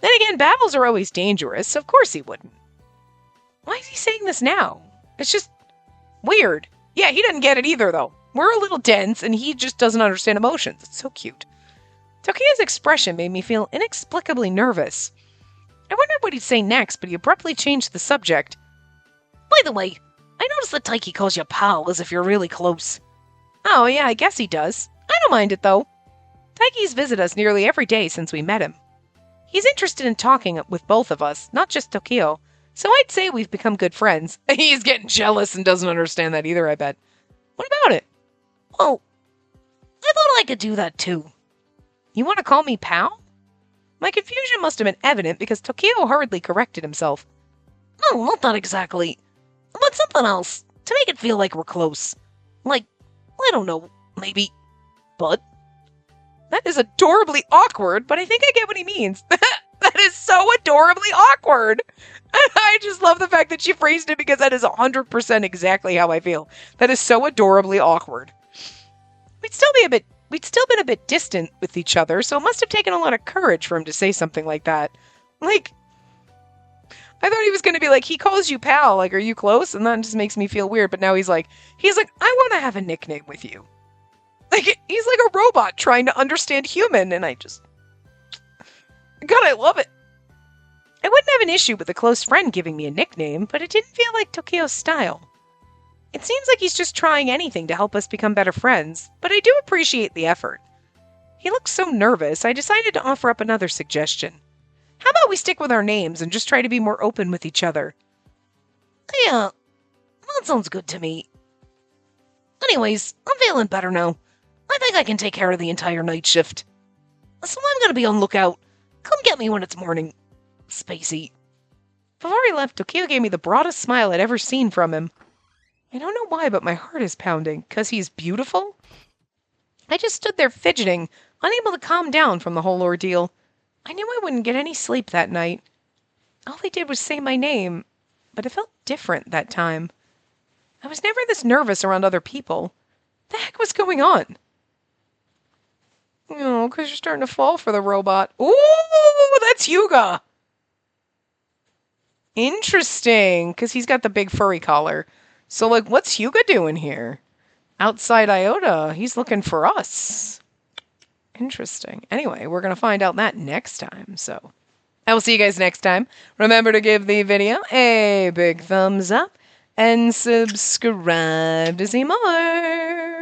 Then again, battles are always dangerous, so of course he wouldn't. Why is he saying this now? It's just weird. Yeah, he doesn't get it either, though. We're a little dense, and he just doesn't understand emotions. It's so cute. Tokio's expression made me feel inexplicably nervous. I wondered what he'd say next, but he abruptly changed the subject. By the way, I noticed that Taiki calls you pal as if you're really close. Oh, yeah, I guess he does. I don't mind it, though. Taiki's visited us nearly every day since we met him. He's interested in talking with both of us, not just Tokio, so I'd say we've become good friends. He's getting jealous and doesn't understand that either, I bet. What about it? Well, I thought I could do that too. You want to call me pal? My confusion must have been evident because Tokio hurriedly corrected himself. No, not that exactly. But something else, to make it feel like we're close. Like, I don't know, maybe bud? That is adorably awkward, but I think I get what he means. That is so adorably awkward. I just love the fact that she phrased it because that is 100% exactly how I feel. That is so adorably awkward. We'd still been a bit distant with each other, so it must have taken a lot of courage for him to say something like that. Like, I thought he was going to be like, he calls you pal, like, are you close? And that just makes me feel weird, but now he's like, I want to have a nickname with you. Like, he's like a robot trying to understand human, and God, I love it. I wouldn't have an issue with a close friend giving me a nickname, but it didn't feel like Tokio's style. It seems like he's just trying anything to help us become better friends, but I do appreciate the effort. He looked so nervous, I decided to offer up another suggestion. How about we stick with our names and just try to be more open with each other? Yeah, that sounds good to me. Anyways, I'm feeling better now. I think I can take care of the entire night shift. So I'm gonna be on lookout. Come get me when it's morning. Spacey. Before he left, Tokio gave me the broadest smile I'd ever seen from him. I don't know why, but my heart is pounding. 'Cause he's beautiful? I just stood there fidgeting, unable to calm down from the whole ordeal. I knew I wouldn't get any sleep that night. All he did was say my name, but it felt different that time. I was never this nervous around other people. The heck was going on? Oh, 'cause you're starting to fall for the robot. Ooh, that's Hyuga! Interesting, 'cause he's got the big furry collar. So, like, what's Hyuga doing here? Outside Iota, he's looking for us. Interesting. Anyway, we're going to find out that next time, so. I will see you guys next time. Remember to give the video a big thumbs up and subscribe to see more.